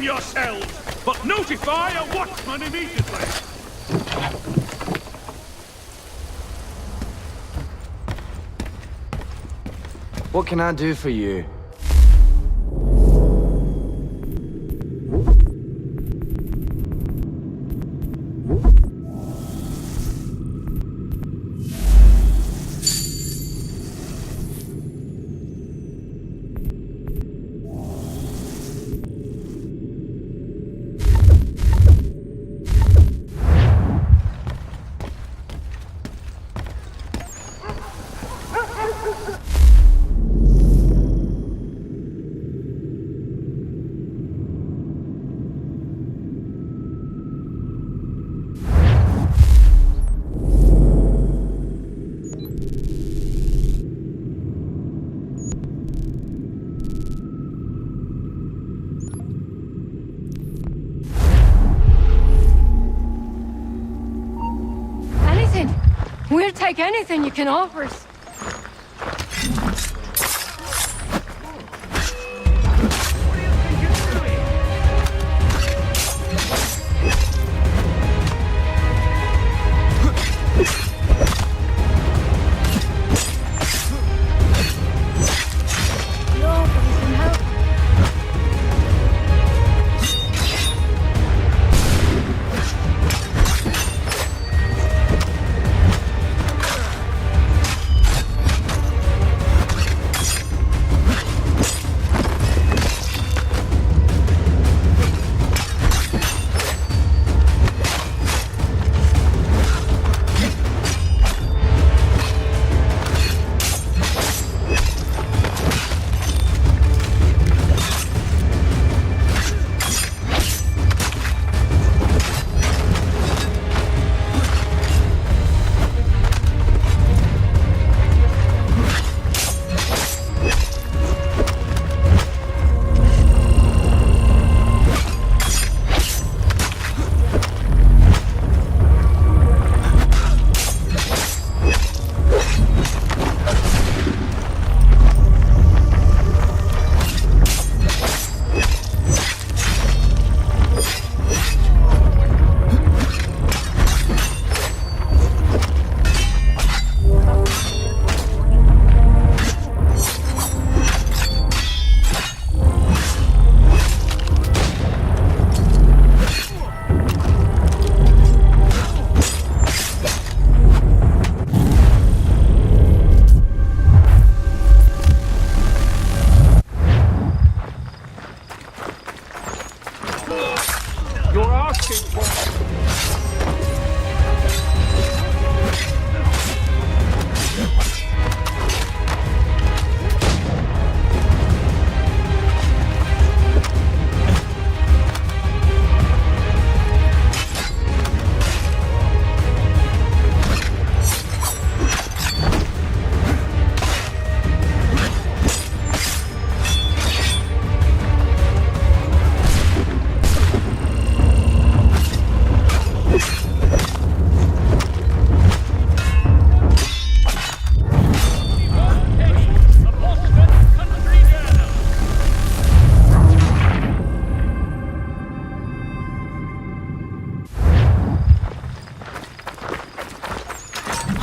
Yourselves, but notify a watchman immediately. What can I do for you? We'll take anything you can offer us.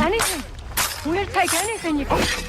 Anything. We'll take anything you can.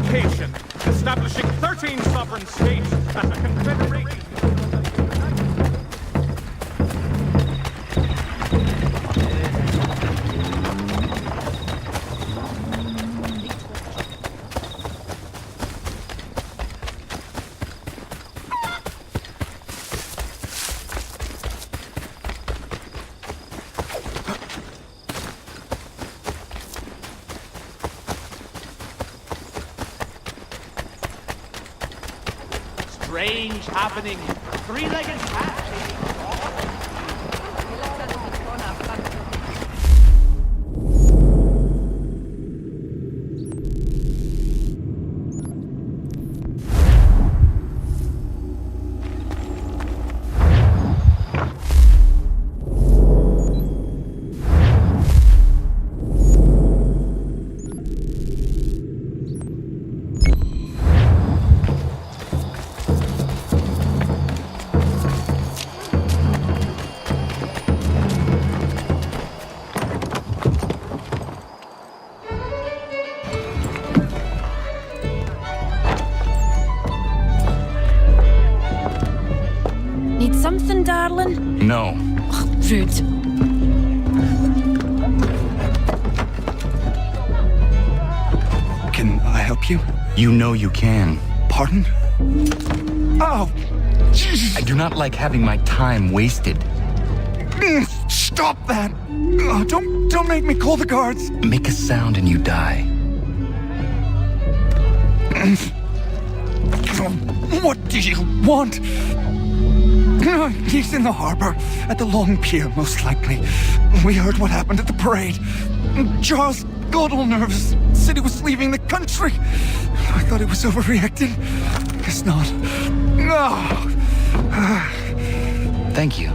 unification, establishing 13 sovereign states as a confederation. Strange happening. Three-legged cat. Need something, darling? No. Ugh, rude. Can I help you? You know you can. Pardon? Oh, Jesus. I do not like having my time wasted. Stop that! Don't make me call the guards. Make a sound and you die. What do you want? He's in the harbor, at the Long Pier, most likely. We heard what happened at the parade. Charles got all nervous. Said he was leaving the country. I thought he was overreacting. Guess not. Thank you.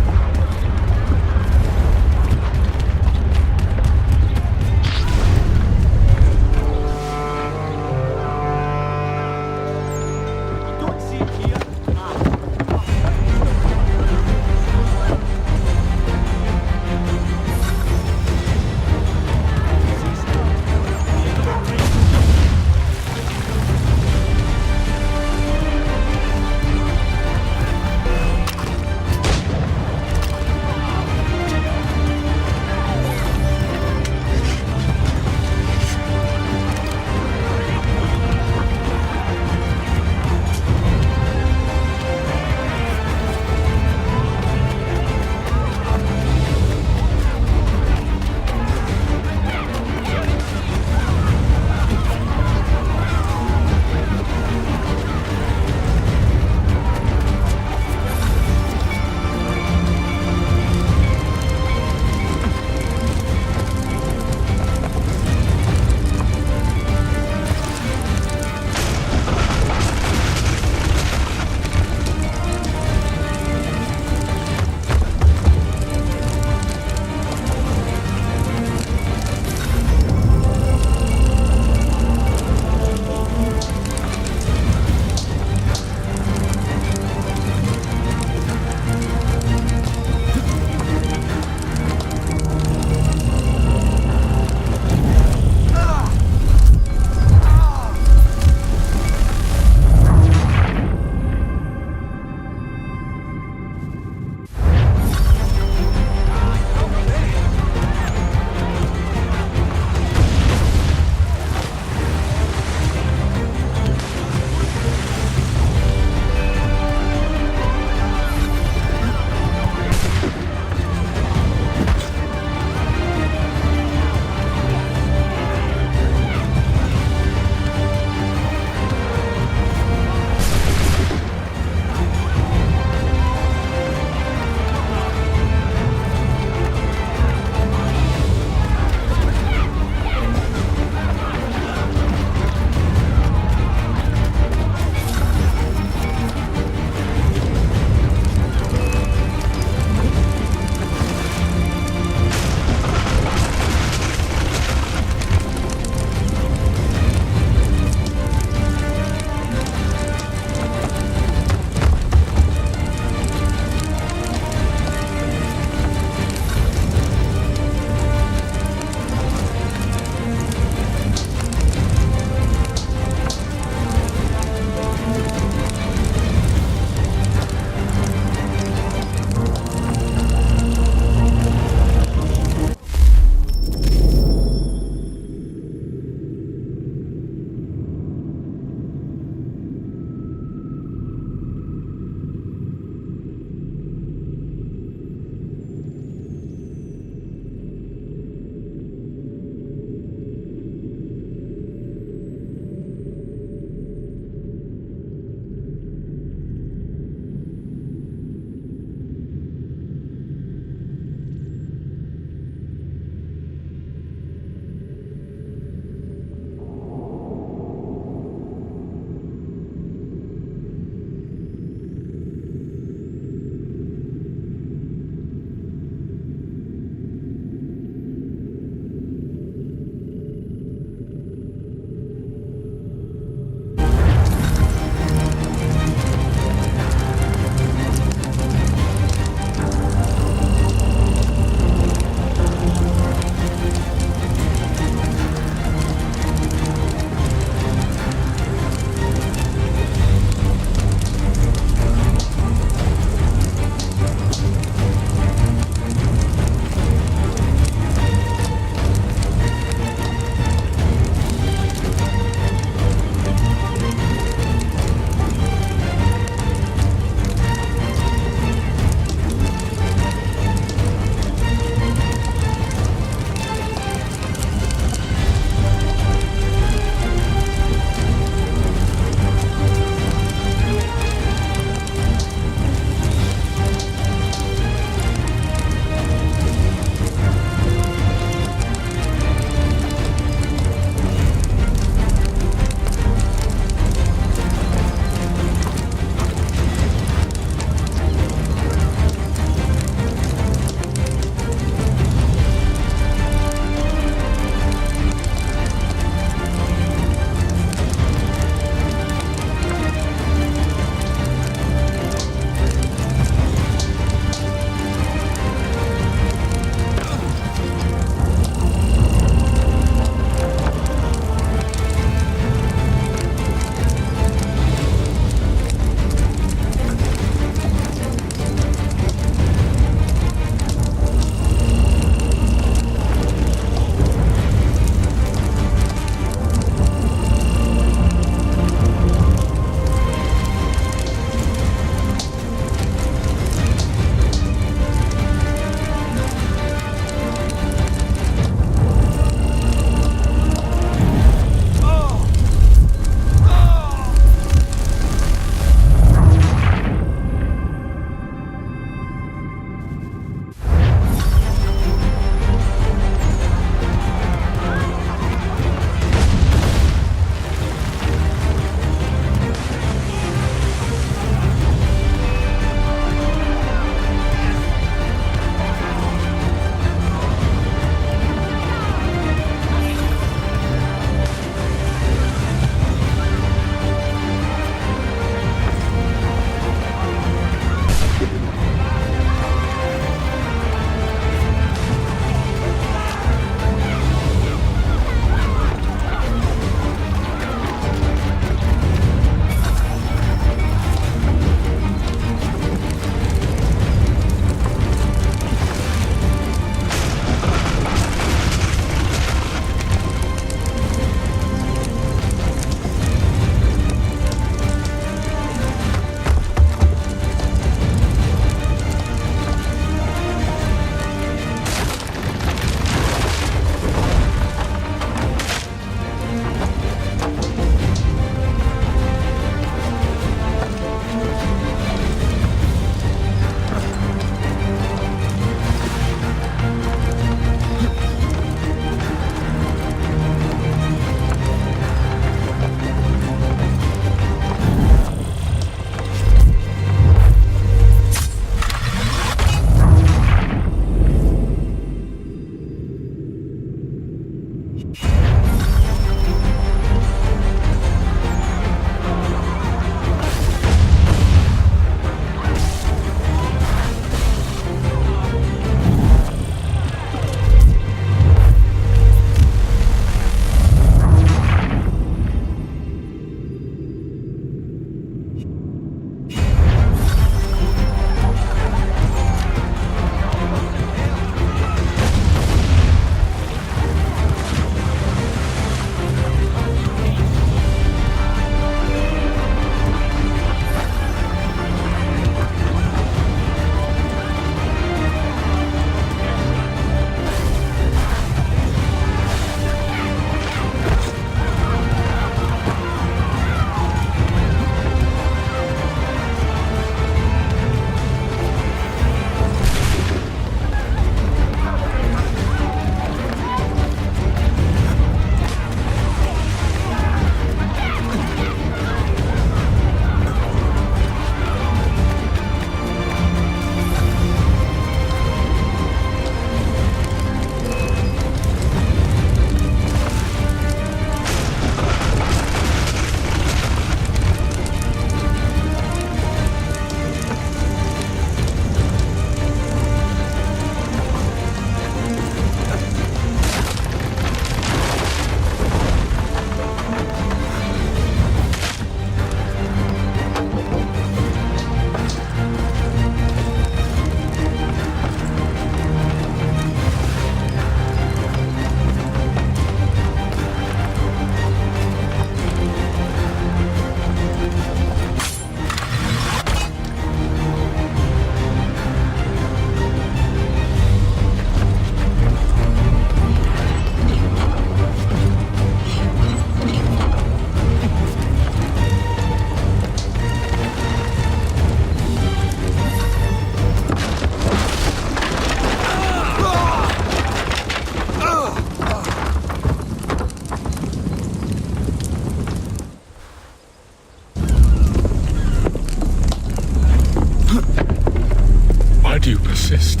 Do you persist?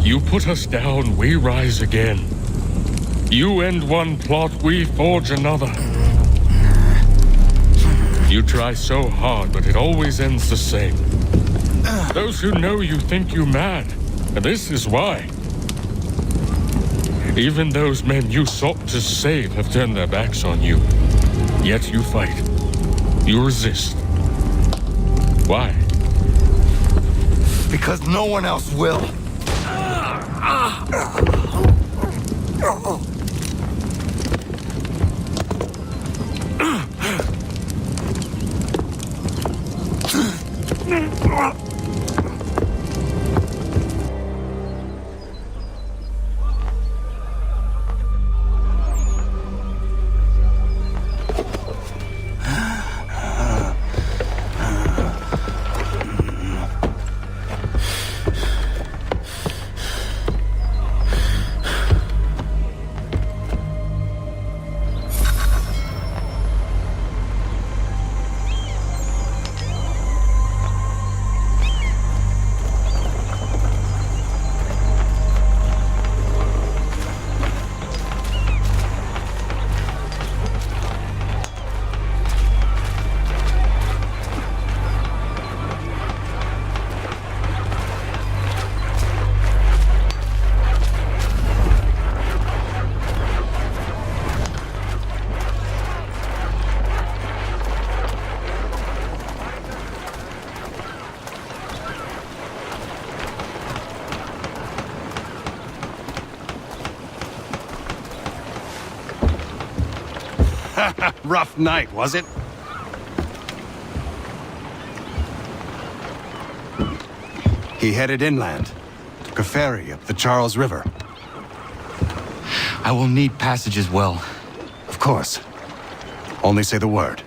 You put us down, we rise again. You end one plot, we forge another. You try so hard, but it always ends the same. Those who know you think you mad, and this is why. Even those men you sought to save have turned their backs on you. Yet you fight. You resist. Why? Because no one else will. Rough night, was it? He headed inland, took a ferry up the Charles River. I will need passage as well. Of course. Only say the word.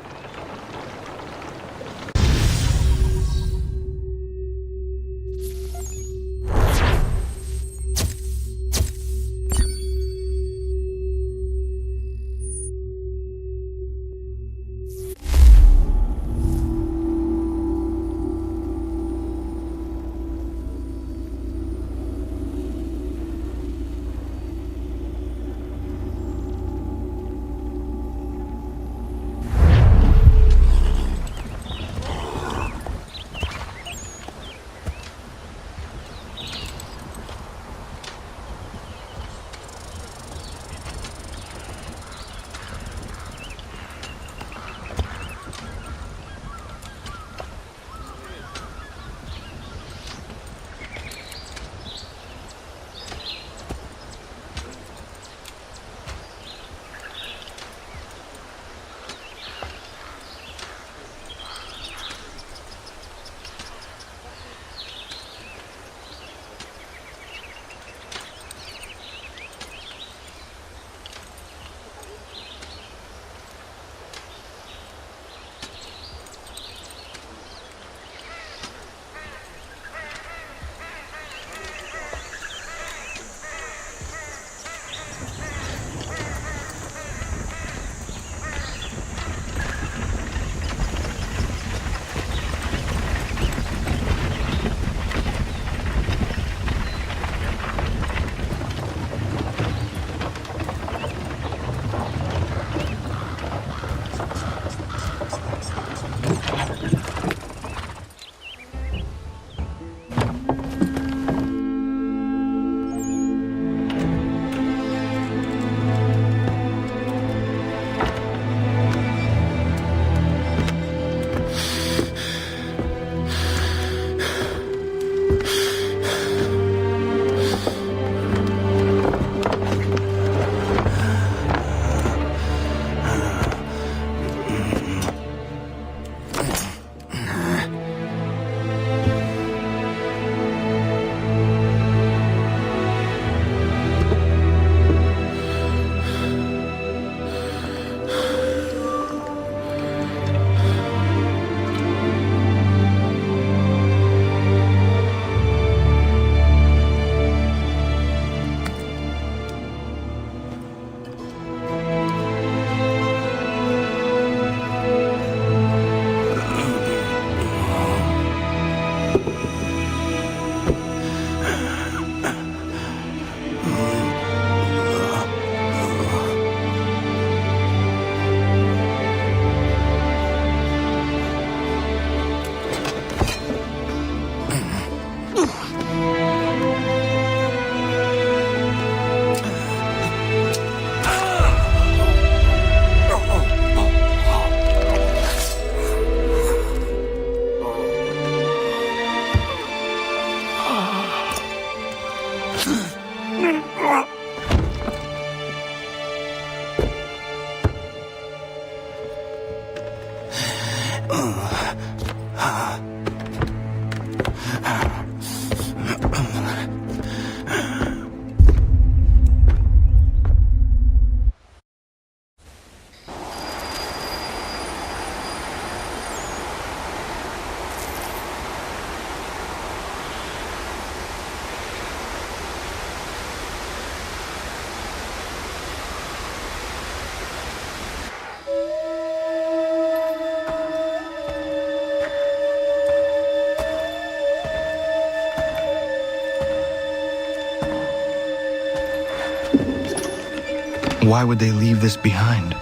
Why would they leave this behind?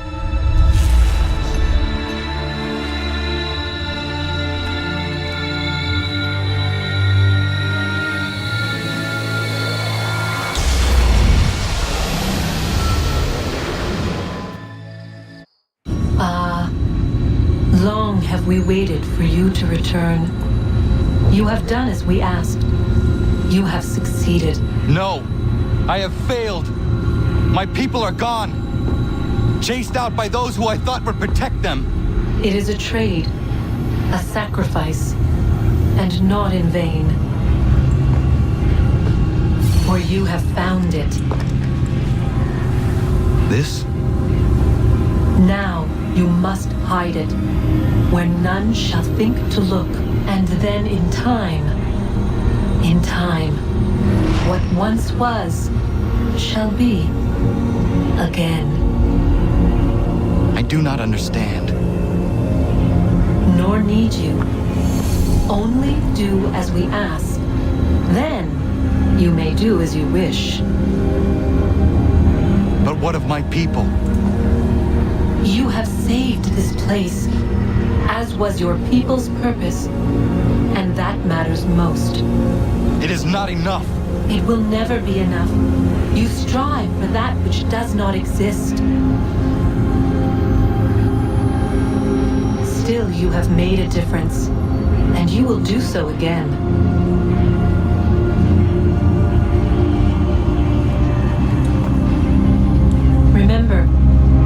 Long have we waited for you to return. You have done as we asked. You have succeeded. No! I have failed! My people are gone! Chased out by those who I thought would protect them! It is a trade, a sacrifice, and not in vain. For you have found it. This? Now you must hide it, where none shall think to look, and then in time, what once was, shall be again. I do not understand. Nor need you. Only do as we ask. Then you may do as you wish. But what of my people? You have saved this place, as was your people's purpose, and that matters most. It is not enough. It will never be enough. You strive for that which does not exist. Still, you have made a difference, and you will do so again. Remember,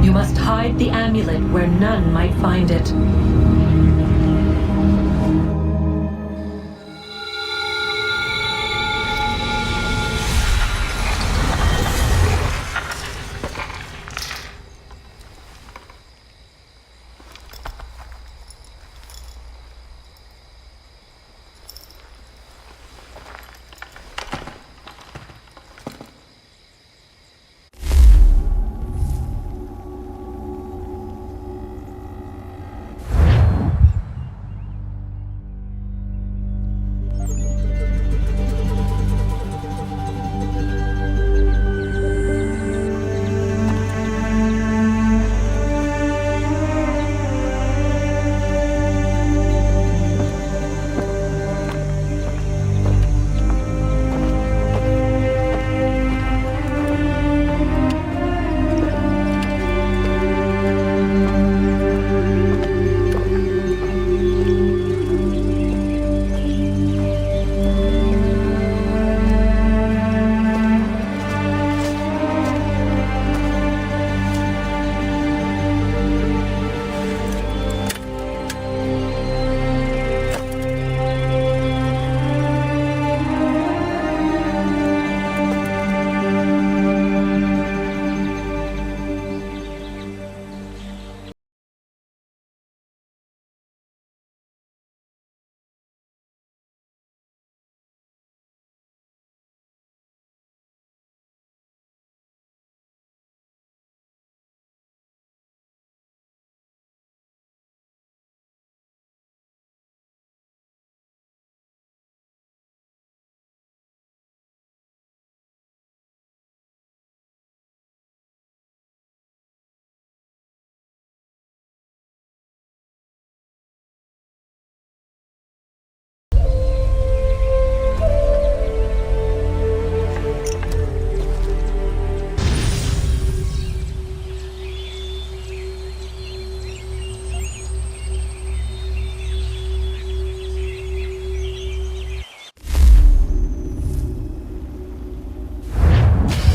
you must hide the amulet where none might find it.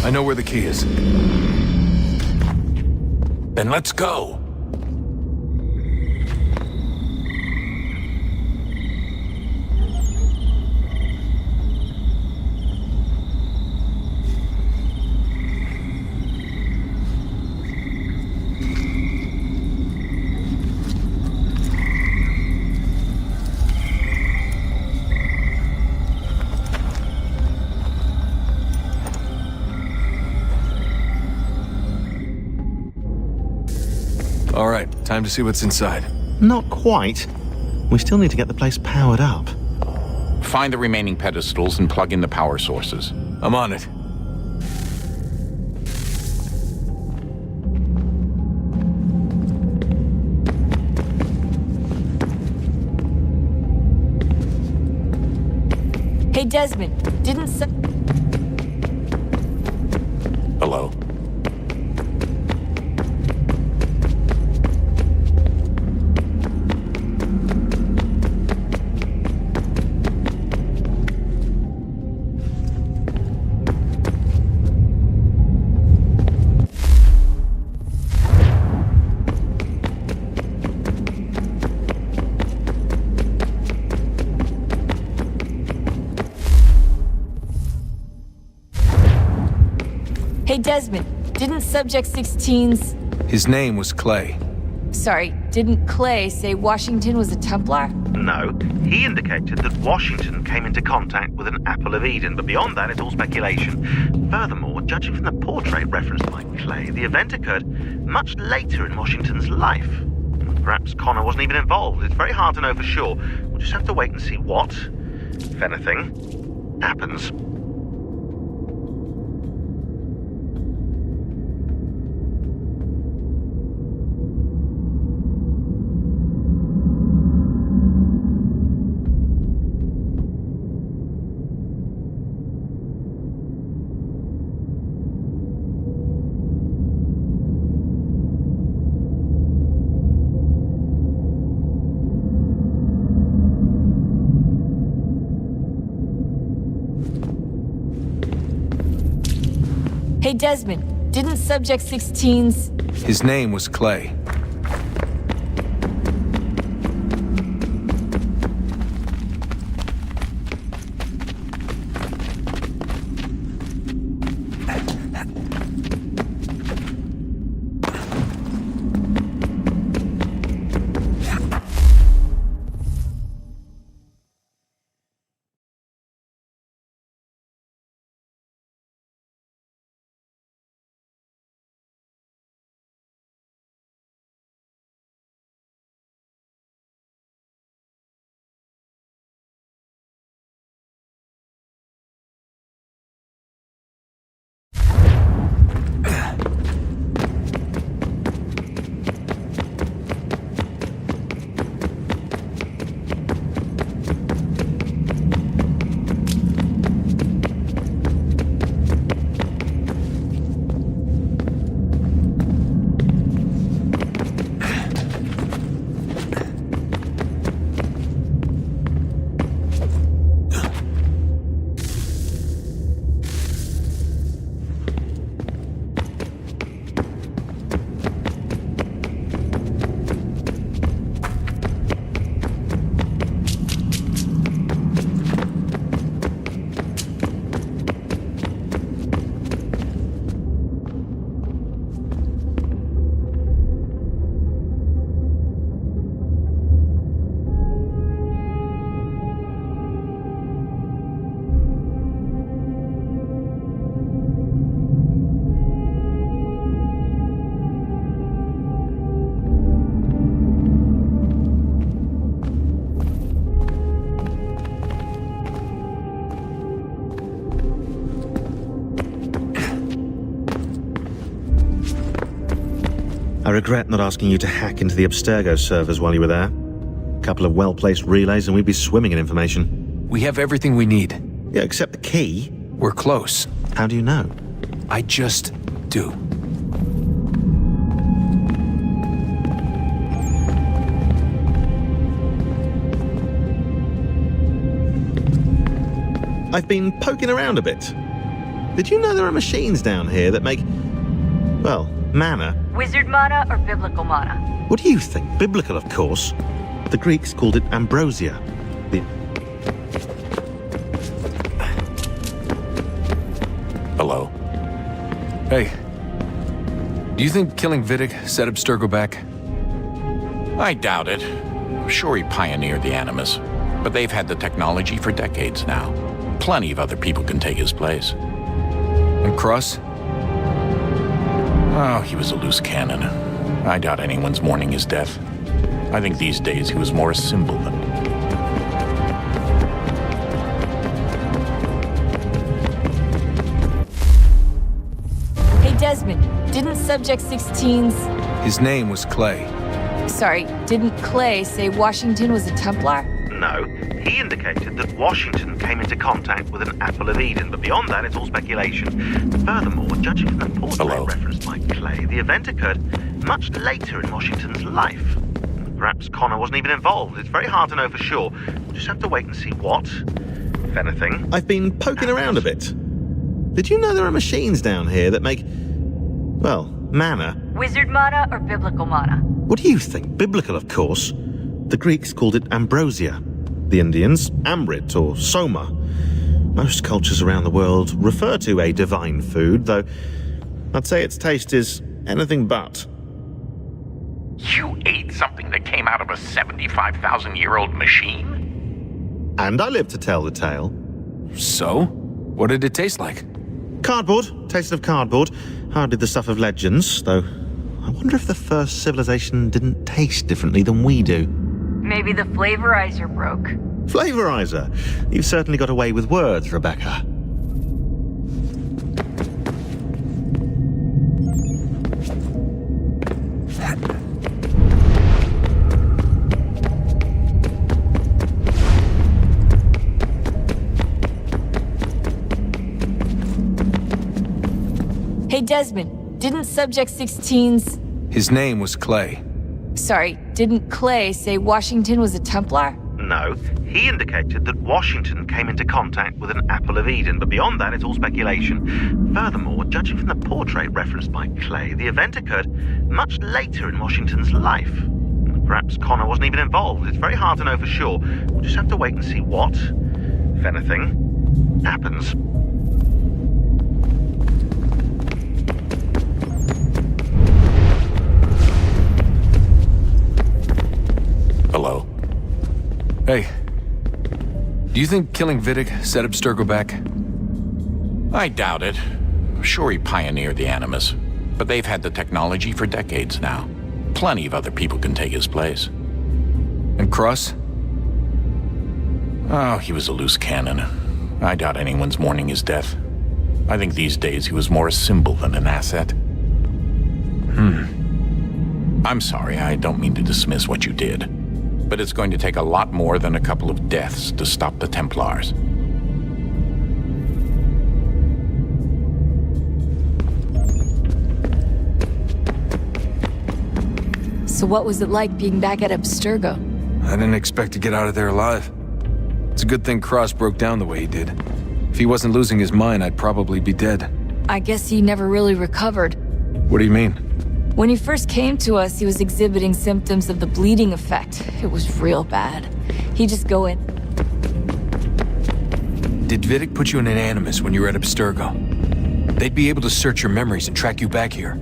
I know where the key is. Then let's go. All right, time to see what's inside. Not quite. We still need to get the place powered up. Find the remaining pedestals and plug in the power sources. I'm on it. Hey, Desmond, didn't Hello? Hey, Desmond, didn't Subject 16's... His name was Clay. Sorry, didn't Clay say Washington was a Templar? No, he indicated that Washington came into contact with an Apple of Eden, but beyond that, it's all speculation. Furthermore, judging from the portrait referenced by Clay, the event occurred much later in Washington's life. Perhaps Connor wasn't even involved. It's very hard to know for sure. We'll just have to wait and see what, if anything, happens. Hey, Desmond, didn't Subject 16's... His name was Clay. I regret not asking you to hack into the Abstergo servers while you were there. A couple of well-placed relays and we'd be swimming in information. We have everything we need. Yeah, except the key. We're close. How do you know? I just do. I've been poking around a bit. Did you know there are machines down here that make, well, mana? Wizard mana or biblical mana? What do you think? Biblical, of course. The Greeks called it ambrosia. Hello. Hey. Do you think killing Vidic set Abstergo back? I doubt it. I'm sure he pioneered the Animus, but they've had the technology for decades now. Plenty of other people can take his place. And Cross? Oh, he was a loose cannon. I doubt anyone's mourning his death. I think these days he was more a symbol than... Hey, Desmond, didn't Subject 16's... His name was Clay. Sorry, didn't Clay say Washington was a Templar? No, he indicated that Washington came into contact with an apple of Eden, but beyond that, it's all speculation. Furthermore, judging from the portrait referenced by Clay, the event occurred much later in Washington's life. Perhaps Connor wasn't even involved. It's very hard to know for sure. We'll just have to wait and see what, if anything. I've been poking around a bit. Did you know there are machines down here that make, well, mana? Wizard mana or biblical mana? What do you think? Biblical, of course. The Greeks called it ambrosia. The Indians, amrit or soma. Most cultures around the world refer to a divine food, though I'd say its taste is anything but. You ate something that came out of a 75,000-year-old machine? And I live to tell the tale. So? What did it taste like? Cardboard. Taste of cardboard. Hardly the stuff of legends, though I wonder if the first civilization didn't taste differently than we do. Maybe the flavorizer broke. Flavorizer? You've certainly got away with words, Rebecca. Hey, Desmond, didn't Subject 16's... His name was Clay. Sorry, didn't Clay say Washington was a Templar? No, he indicated that Washington came into contact with an apple of Eden, but beyond that, it's all speculation. Furthermore, judging from the portrait referenced by Clay, the event occurred much later in Washington's life. Perhaps Connor wasn't even involved. It's very hard to know for sure. We'll just have to wait and see what, if anything, happens. Hello. Hey. Do you think killing Vidic set Abstergo back? I doubt it. Sure, he pioneered the Animus, but they've had the technology for decades now. Plenty of other people can take his place. And Cross? Oh, he was a loose cannon. I doubt anyone's mourning his death. I think these days he was more a symbol than an asset. I'm sorry, I don't mean to dismiss what you did. But it's going to take a lot more than a couple of deaths to stop the Templars. So what was it like being back at Abstergo? I didn't expect to get out of there alive. It's a good thing Cross broke down the way he did. If he wasn't losing his mind, I'd probably be dead. I guess he never really recovered. What do you mean? When he first came to us, he was exhibiting symptoms of the bleeding effect. It was real bad. He'd just go in. Did Vidic put you in an Animus when you were at Abstergo? They'd be able to search your memories and track you back here.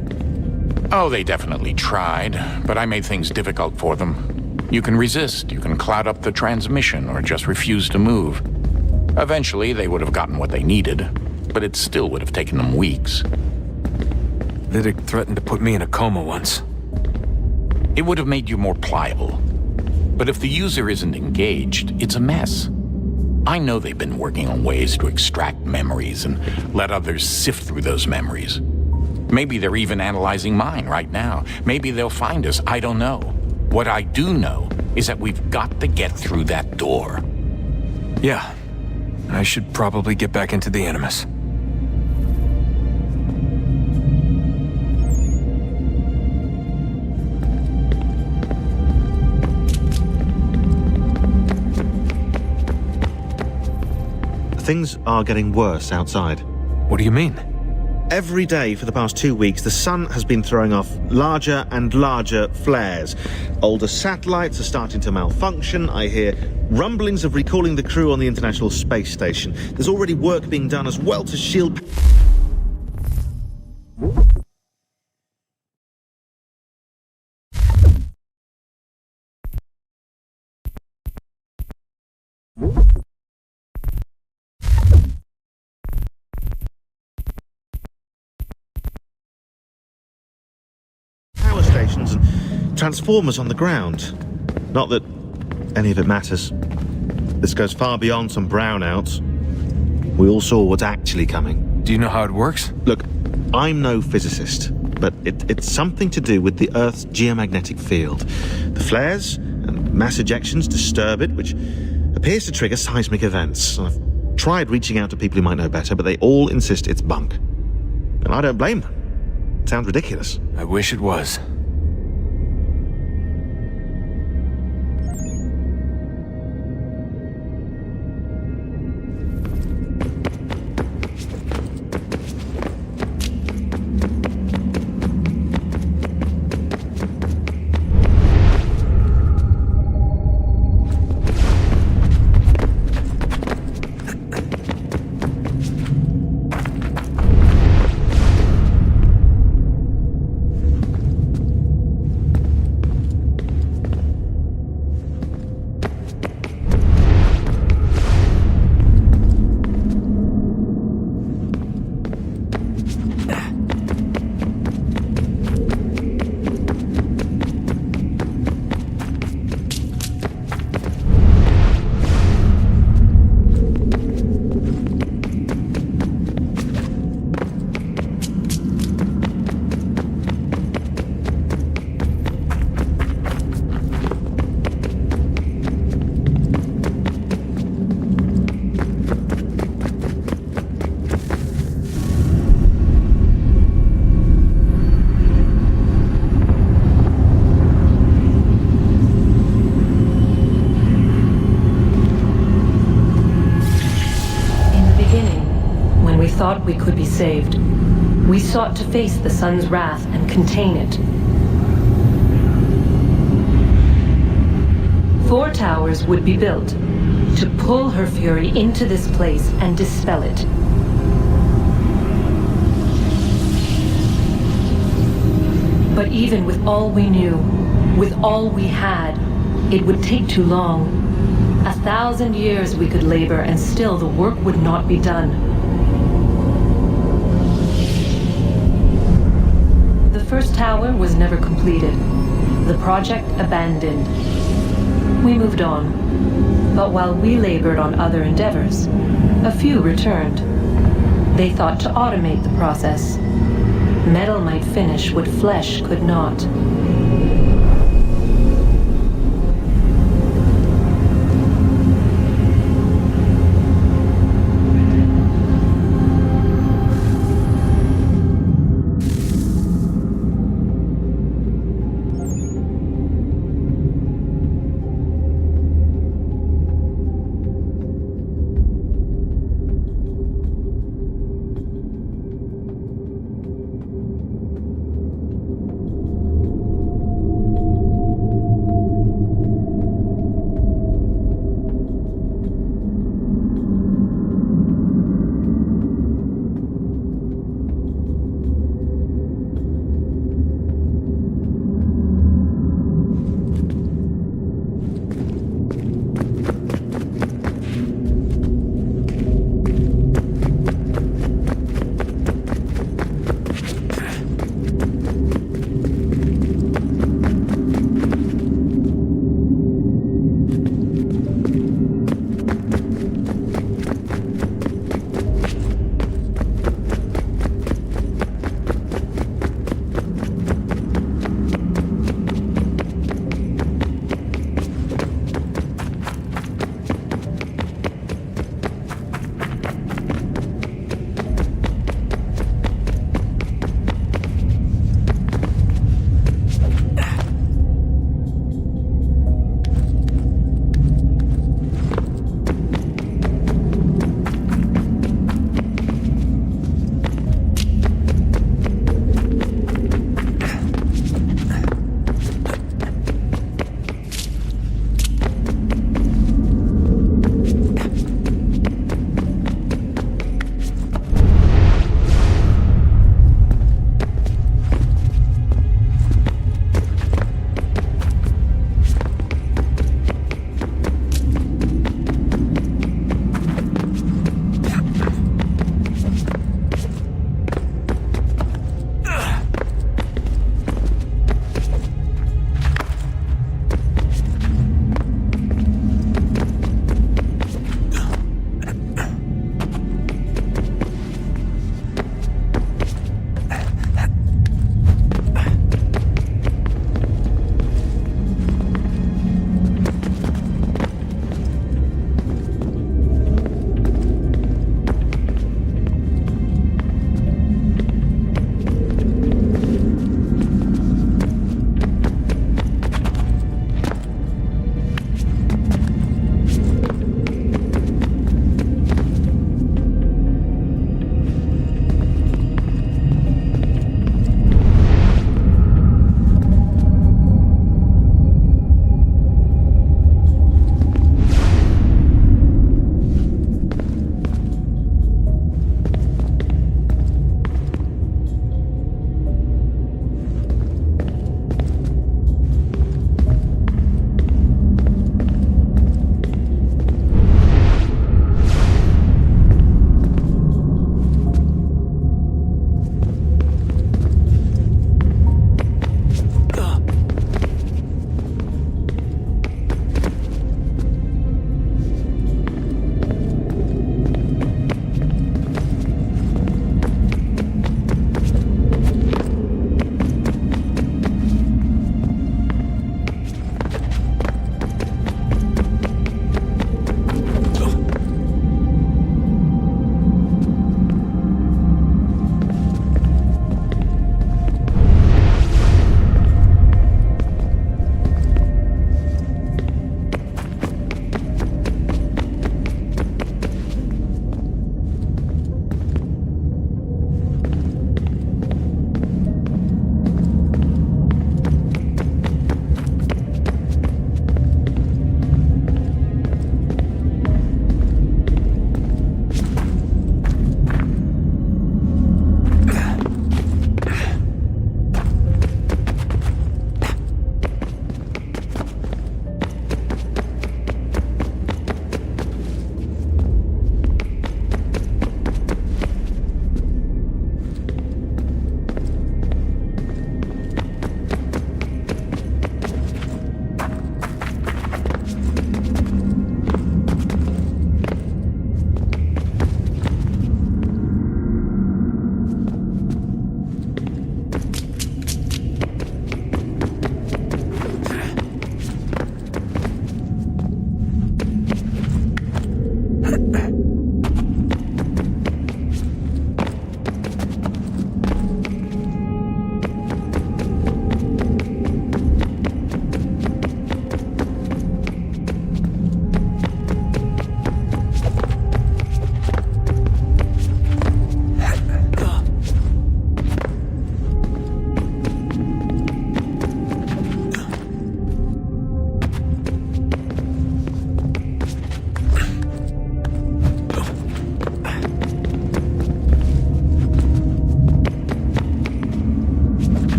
Oh, they definitely tried, but I made things difficult for them. You can resist, you can cloud up the transmission, or just refuse to move. Eventually, they would have gotten what they needed, but it still would have taken them weeks. Vidic threatened to put me in a coma once. It would have made you more pliable. But if the user isn't engaged, it's a mess. I know they've been working on ways to extract memories and let others sift through those memories. Maybe they're even analyzing mine right now. Maybe they'll find us, I don't know. What I do know is that we've got to get through that door. Yeah, I should probably get back into the Animus. Things are getting worse outside. What do you mean? Every day for the past 2 weeks, the sun has been throwing off larger and larger flares. Older satellites are starting to malfunction. I hear rumblings of recalling the crew on the International Space Station. There's already work being done as well to shield... stations and transformers on the ground. Not that any of it matters. This goes far beyond some brownouts. We all saw what's actually coming. Do you know how it works? Look, I'm no physicist, but it's something to do with the Earth's geomagnetic field. The flares, and Mass ejections disturb it, which appears to trigger seismic events. I've tried reaching out to people who might know better, but they all insist it's bunk. And I don't blame them. It sounds ridiculous. I wish it was. Thought we could be saved. We sought to face the sun's wrath and contain it. 4 towers would be built to pull her fury into this place and dispel it. But even with all we knew, with all we had, it would take too long. 1,000 years we could labor and still the work would not be done. The first tower was never completed. The project abandoned. We moved on. But while we labored on other endeavors, a few returned. They thought to automate the process. Metal might finish what flesh could not.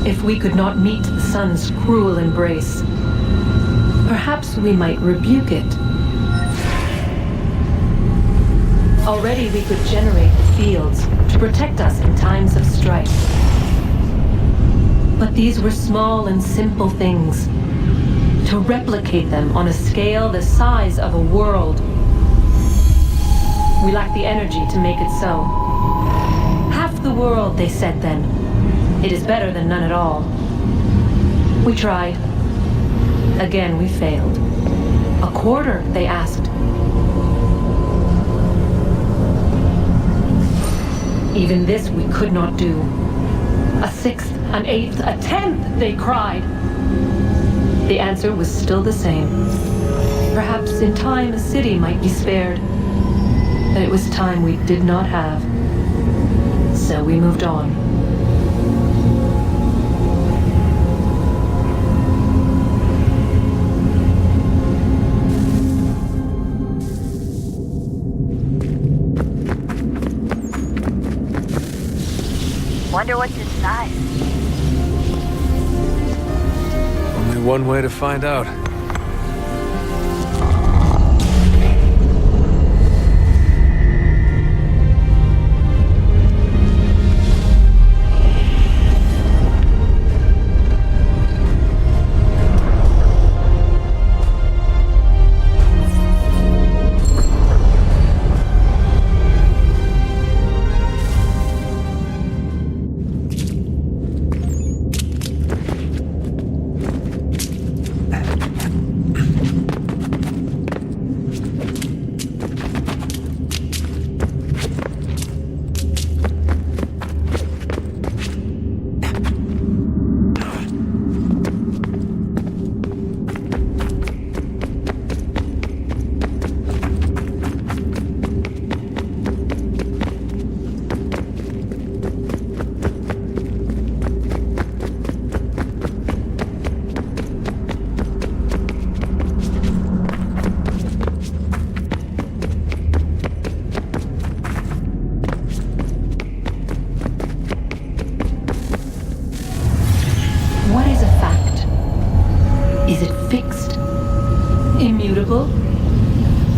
If we could not meet the sun's cruel embrace, perhaps we might rebuke it. Already we could generate the fields to protect us in times of strife. But these were small and simple things. To replicate them on a scale the size of a world, we lack the energy to make it so. Half the world, they said then. It is better than none at all. We tried. Again, we failed. A quarter, they asked. Even this we could not do. A sixth, an eighth, a tenth, they cried. The answer was still the same. Perhaps in time a city might be spared. But it was time we did not have. So we moved on. Wonder what's inside. Only one way to find out.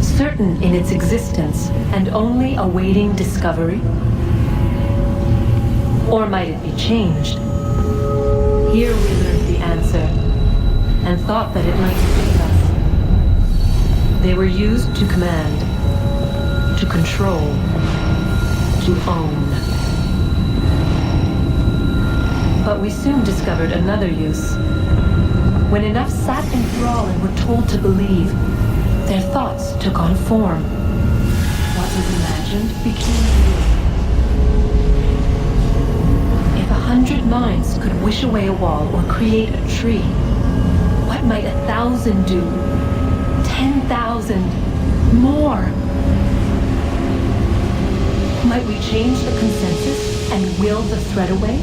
Certain in its existence and only awaiting discovery? Or might it be changed? Here we learned the answer and thought that it might save us. They were used to command, to control, to own. But we soon discovered another use. When enough sat in thrall and were told to believe, their thoughts took on form. What was imagined became real. If 100 minds could wish away a wall or create a tree, what might 1,000 do? 10,000? More? Might we change the consensus and will the threat away?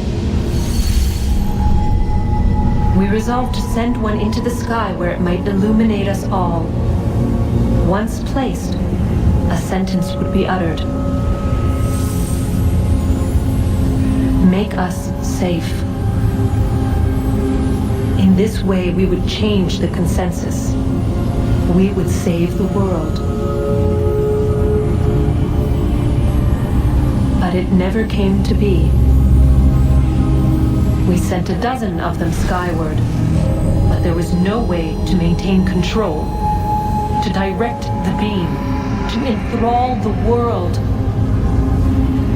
We resolved to send one into the sky where it might illuminate us all. Once placed, a sentence would be uttered. Make us safe. In this way, we would change the consensus. We would save the world. But it never came to be. We sent a dozen of them skyward, but there was no way to maintain control, to direct the beam, to enthrall the world,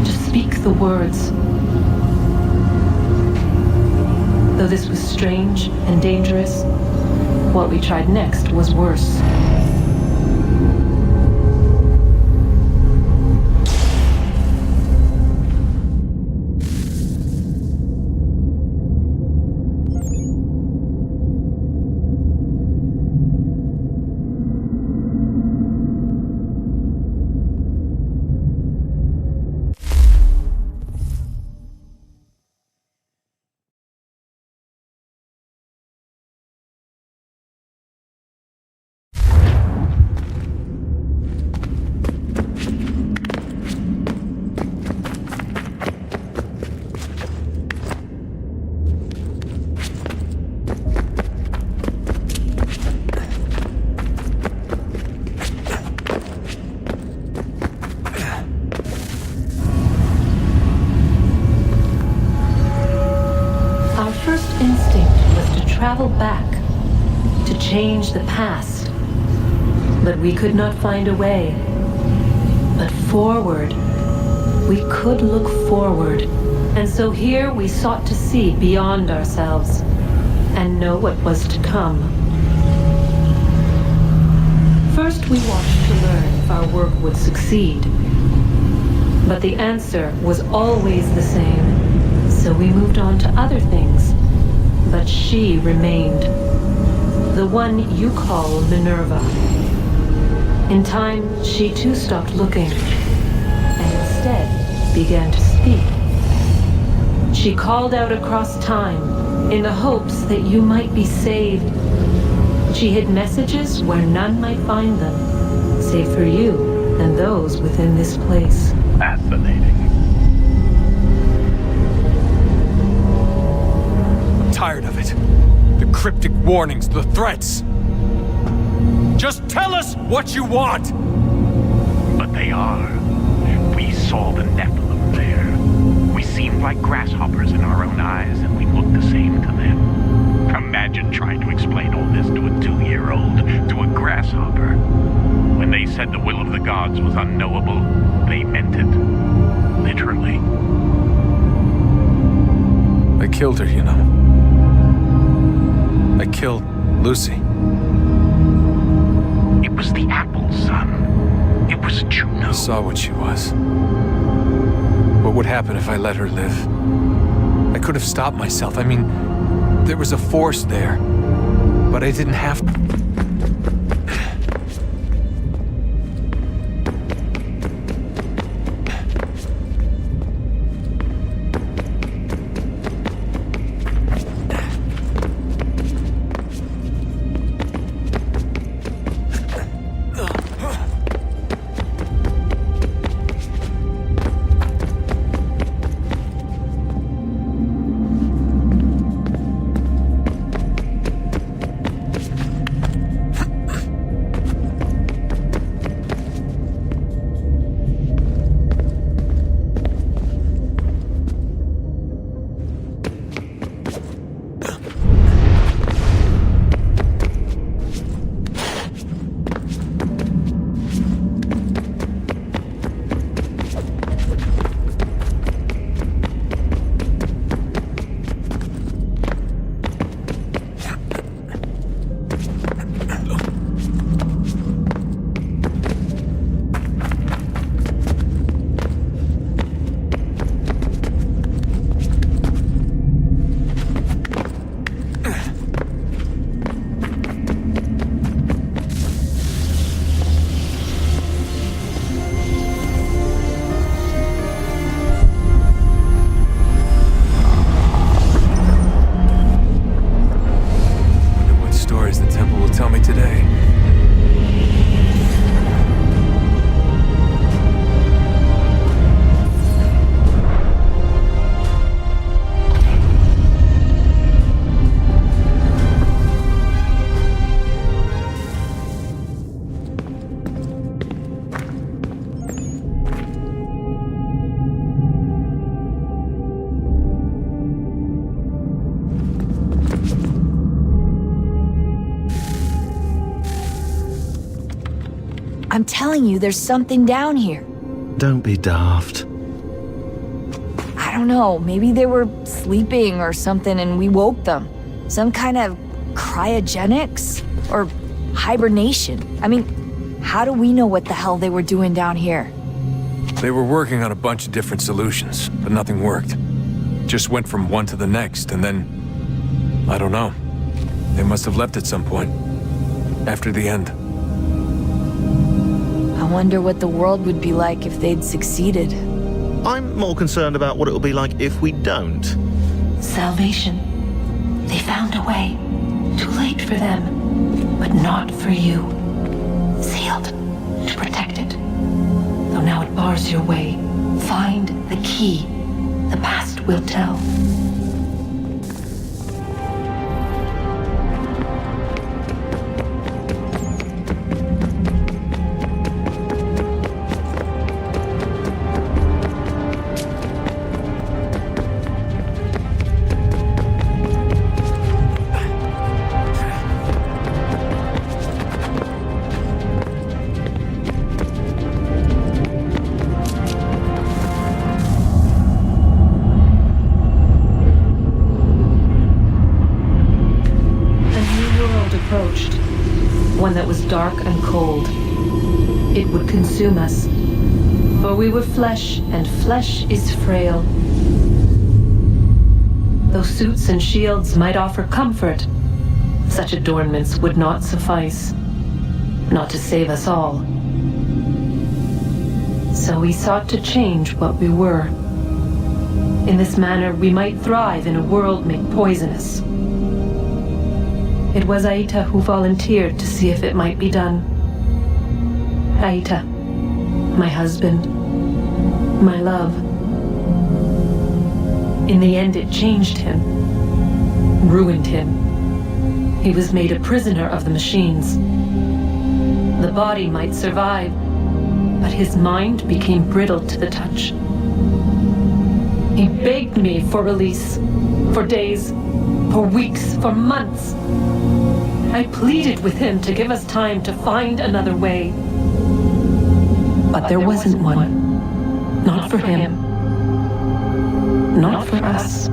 to speak the words. Though this was strange and dangerous, what we tried next was worse. travel back to change the past, but we could not find a way. But forward, we could look forward, and so here we sought to see beyond ourselves and know what was to come. First, we watched to learn if our work would succeed, but the answer was always the same, so we moved on to other things. But she remained, the one you call Minerva. In time, she too stopped looking, and instead began to speak. She called out across time in the hopes that you might be saved. She hid messages where none might find them, save for you and those within this place. Fascinating. I'm tired of it. The cryptic warnings, the threats. Just tell us what you want! But they are. We saw the Nephilim there. We seemed like grasshoppers in our own eyes, and we looked the same to them. Imagine trying to explain all this to a 2-year-old, to a grasshopper. When they said the will of the gods was unknowable, they meant it. Literally. I killed her, you know. I killed Lucy. It was the apple, son. It was Juno. I saw what she was. What would happen if I let her live? I could have stopped myself. I mean, there was a force there. But I didn't have to. I'm telling you, there's something down here. Don't be daft. I don't know, maybe they were sleeping or something and we woke them. Some kind of cryogenics? Or hibernation. I mean, how do we know what the hell they were doing down here? They were working on a bunch of different solutions, but nothing worked. Just went from one to the next, and then... I don't know. They must have left at some point. After the end. I wonder what the world would be like if they'd succeeded. I'm more concerned about what it will be like if we don't. Salvation. They found a way. Too late for them, but not for you. Sealed to protect it. Though now it bars your way. Find the key. The past will tell. approached. One that was dark and cold. It would consume us. For we were flesh, and flesh is frail. Though suits and shields might offer comfort, such adornments would not suffice. Not to save us all. So we sought to change what we were. In this manner, we might thrive in a world made poisonous. It was Aita who volunteered to see if it might be done. Aita, my husband, my love. In the end, it changed him, ruined him. He was made a prisoner of the machines. The body might survive, but his mind became brittle to the touch. He begged me for release, for days, for weeks, for months. I pleaded with him to give us time to find another way. But there wasn't one. Not for him. Not for us.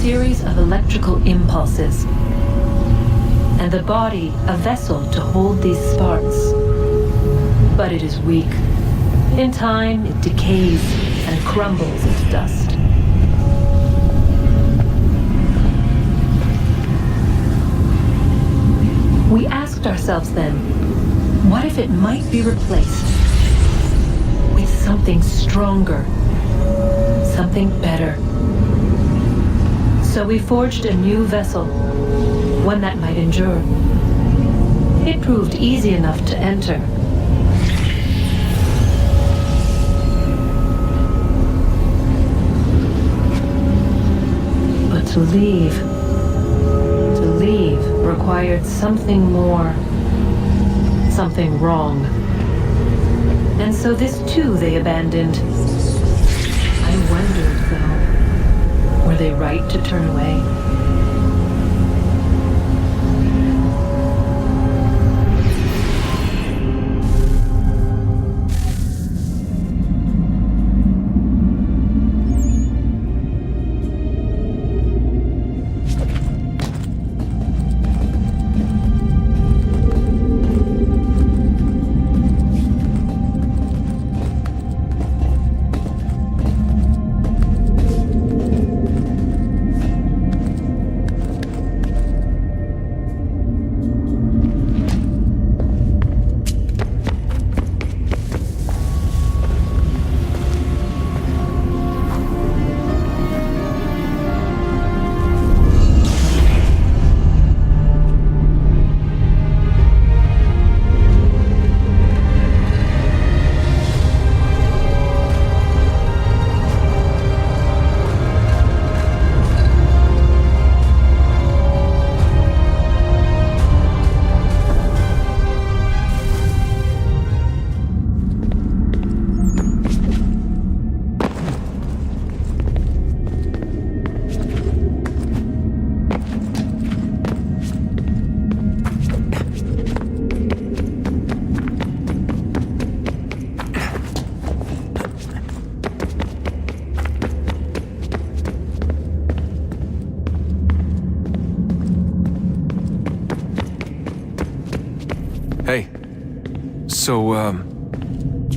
Series of electrical impulses, and the body a vessel to hold these sparks. But it is weak. In time, it decays and crumbles into dust. We asked ourselves then, what if it might be replaced with something stronger, something better? So we forged a new vessel, one that might endure. It proved easy enough to enter. But to leave required something more, something wrong. And so this too they abandoned. I wondered, though, were they right to turn away?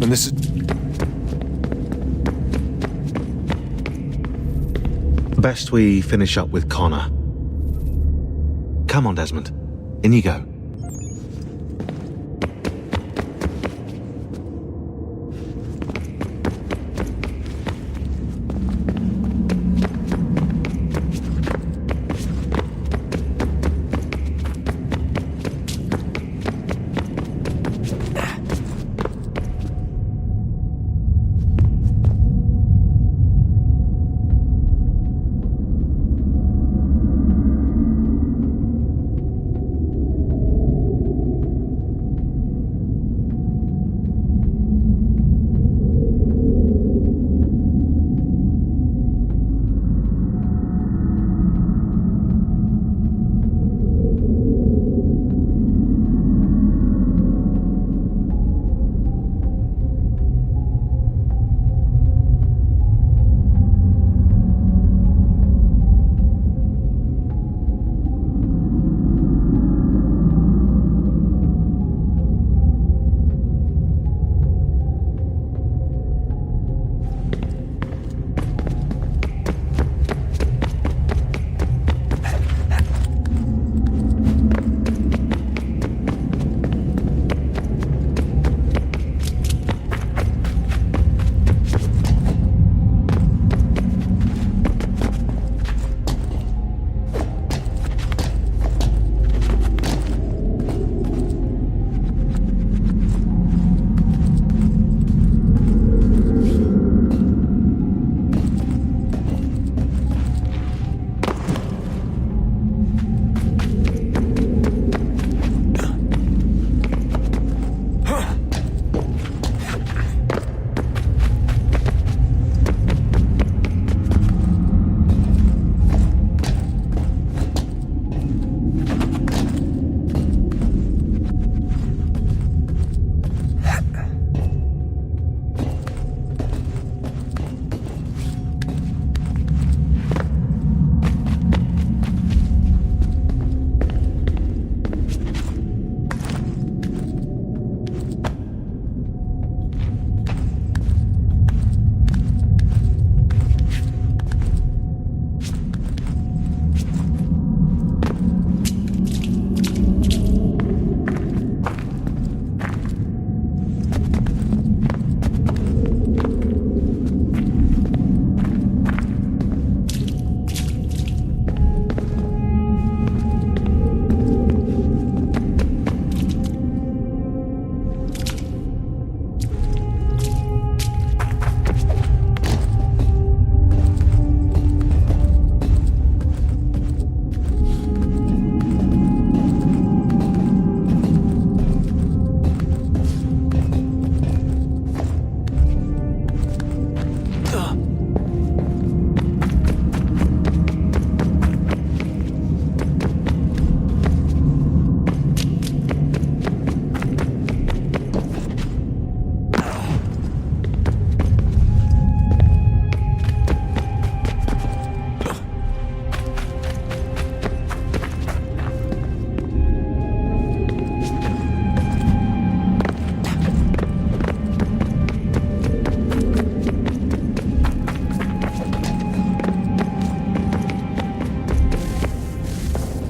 Desmond, this is... Best we finish up with Connor. Come on, Desmond. In you go.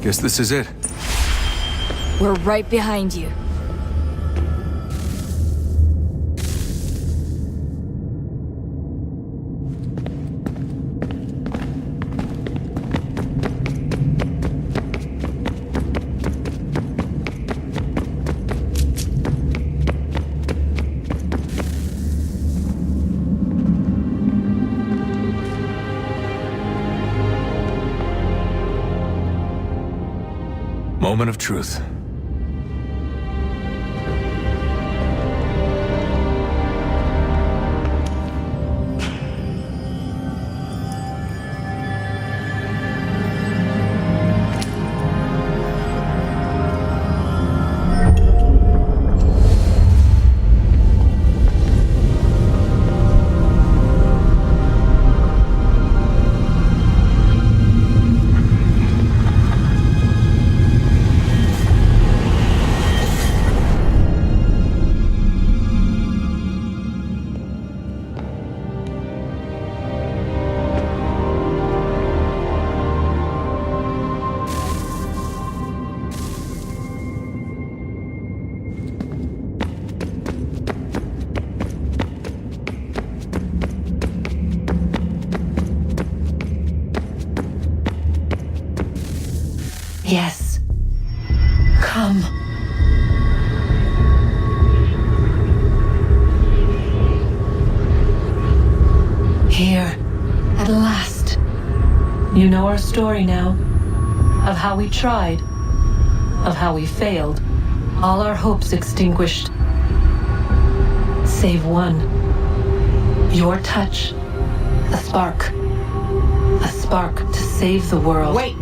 Guess this is it. We're right behind you. Moment of truth. Yes. Come. Here, at last. You know our story now. Of how we tried. Of how we failed. All our hopes extinguished. Save one. Your touch. A spark. A spark to save the world. Wait!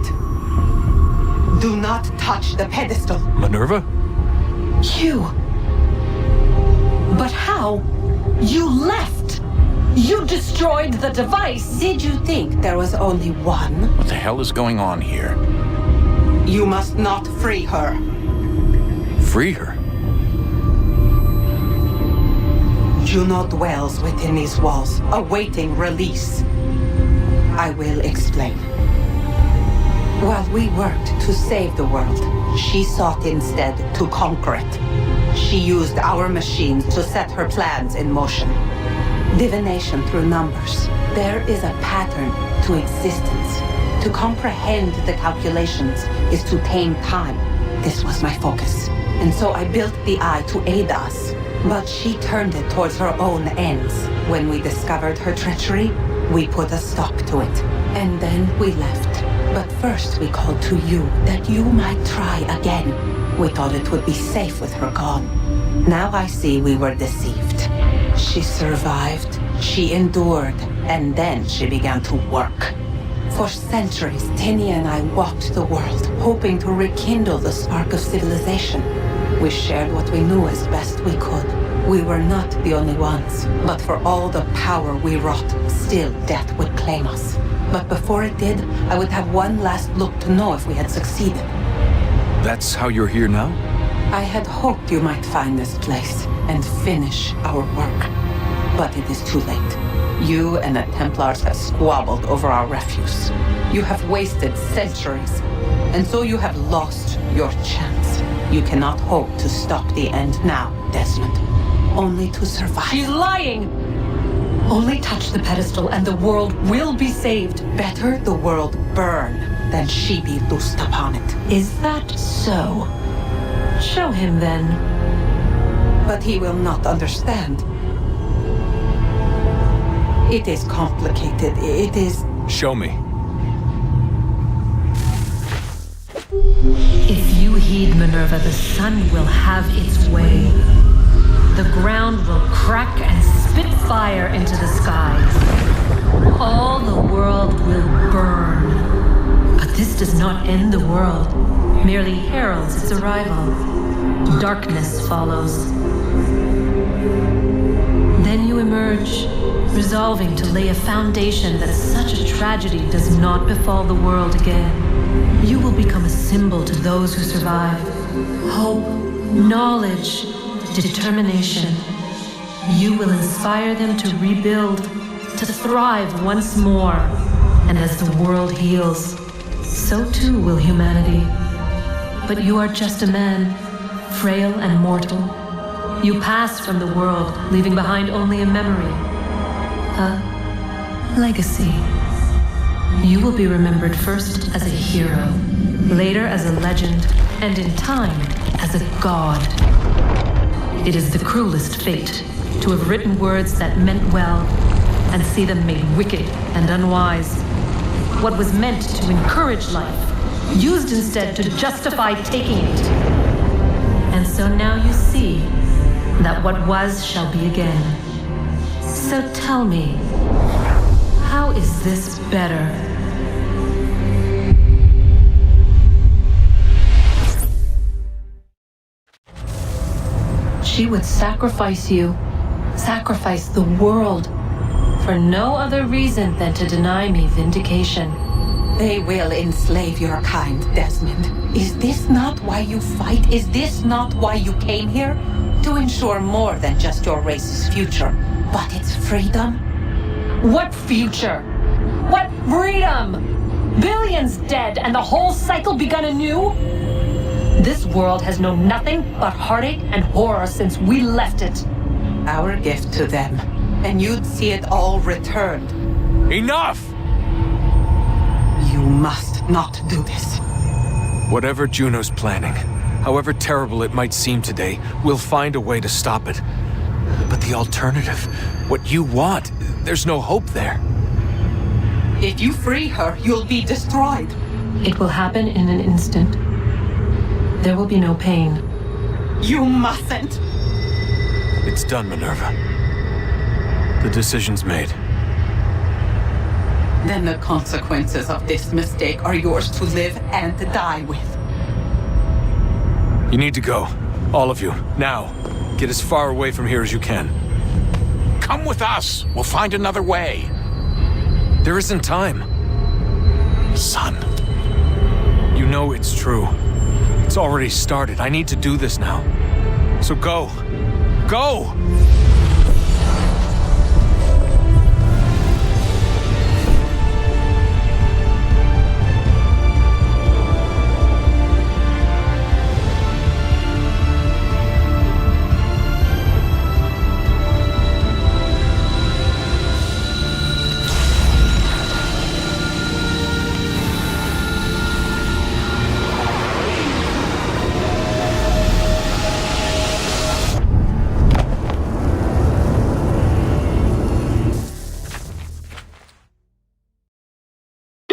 Do not touch the pedestal. Minerva? You. But how? You left! You destroyed the device! Did you think there was only one? What the hell is going on here? You must not free her. Free her? Juno dwells within these walls, awaiting release. I will explain. While we worked to save the world, she sought instead to conquer it. She used our machines to set her plans in motion. Divination through numbers. There is a pattern to existence. To comprehend the calculations is to tame time. This was my focus. And so I built the eye to aid us. But she turned it towards her own ends. When we discovered her treachery, we put a stop to it. And then we left. But first we called to you, that you might try again. We thought it would be safe with her gone. Now I see we were deceived. She survived, she endured, and then she began to work. For centuries, Tinny and I walked the world, hoping to rekindle the spark of civilization. We shared what we knew as best we could. We were not the only ones, but for all the power we wrought, still death would claim us. But before it did, I would have one last look to know if we had succeeded. That's how you're here now? I had hoped you might find this place and finish our work. But it is too late. You and the Templars have squabbled over our refuse. You have wasted centuries, and so you have lost your chance. You cannot hope to stop the end now, Desmond. Only to survive. She's lying! Only touch the pedestal and the world will be saved. Better the world burn than she be loosed upon it. Is that so? Show him then. But he will not understand. It is complicated. It is... Show me. If you heed Minerva, the sun will have its way. The ground will crack and spit fire into the skies. All the world will burn. But this does not end the world, merely heralds its arrival. Darkness follows. Then you emerge, resolving to lay a foundation that such a tragedy does not befall the world again. You will become a symbol to those who survive. Hope, knowledge, determination. You will inspire them to rebuild, to thrive once more. And as the world heals, so too will humanity. But you are just a man, frail and mortal. You pass from the world, leaving behind only a memory. A legacy. You will be remembered first as a hero, later as a legend, and in time as a god. It is the cruelest fate to have written words that meant well and see them made wicked and unwise. What was meant to encourage life, used instead to justify taking it. And so now you see that what was shall be again. So tell me, how is this better? She would sacrifice you, sacrifice the world, for no other reason than to deny me vindication. They will enslave your kind, Desmond. Is this not why you fight? Is this not why you came here? To ensure more than just your race's future, but its freedom? What future? What freedom? Billions dead and the whole cycle begun anew? This world has known nothing but heartache and horror since we left it. Our gift to them, and you'd see it all returned. Enough! You must not do this. Whatever Juno's planning, however terrible it might seem today, we'll find a way to stop it. But the alternative, what you want, there's no hope there. If you free her, you'll be destroyed. It will happen in an instant. There will be no pain. You mustn't. It's done, Minerva. The decision's made. Then the consequences of this mistake are yours to live and to die with. You need to go. All of you. Now. Get as far away from here as you can. Come with us. We'll find another way. There isn't time. Son. You know it's true. It's already started. I need to do this now. So go. Go!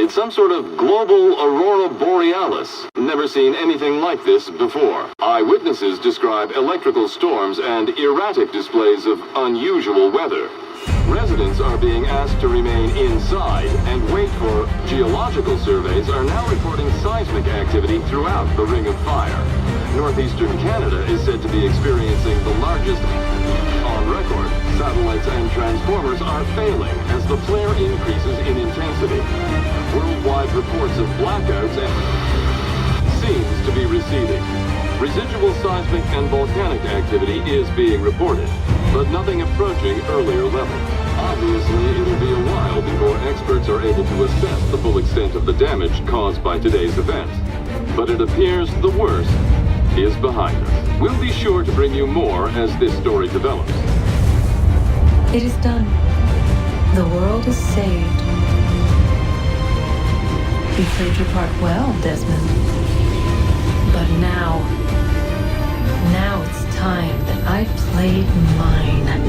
It's some sort of global aurora borealis. Never seen anything like this before. Eyewitnesses describe electrical storms and erratic displays of unusual weather. Residents are being asked to remain inside and wait for geological surveys are now reporting seismic activity throughout the Ring of Fire. Northeastern Canada is said to be experiencing the largest on record. Satellites and transformers are failing as the flare increases in intensity. Worldwide reports of blackouts seems to be receding. Residual seismic and volcanic activity is being reported, but nothing approaching earlier levels. Obviously, it'll be a while before experts are able to assess the full extent of the damage caused by today's event. But it appears the worst is behind us. We'll be sure to bring you more as this story develops. It is done. The world is saved. You played your part well, Desmond. But now it's time that I played mine.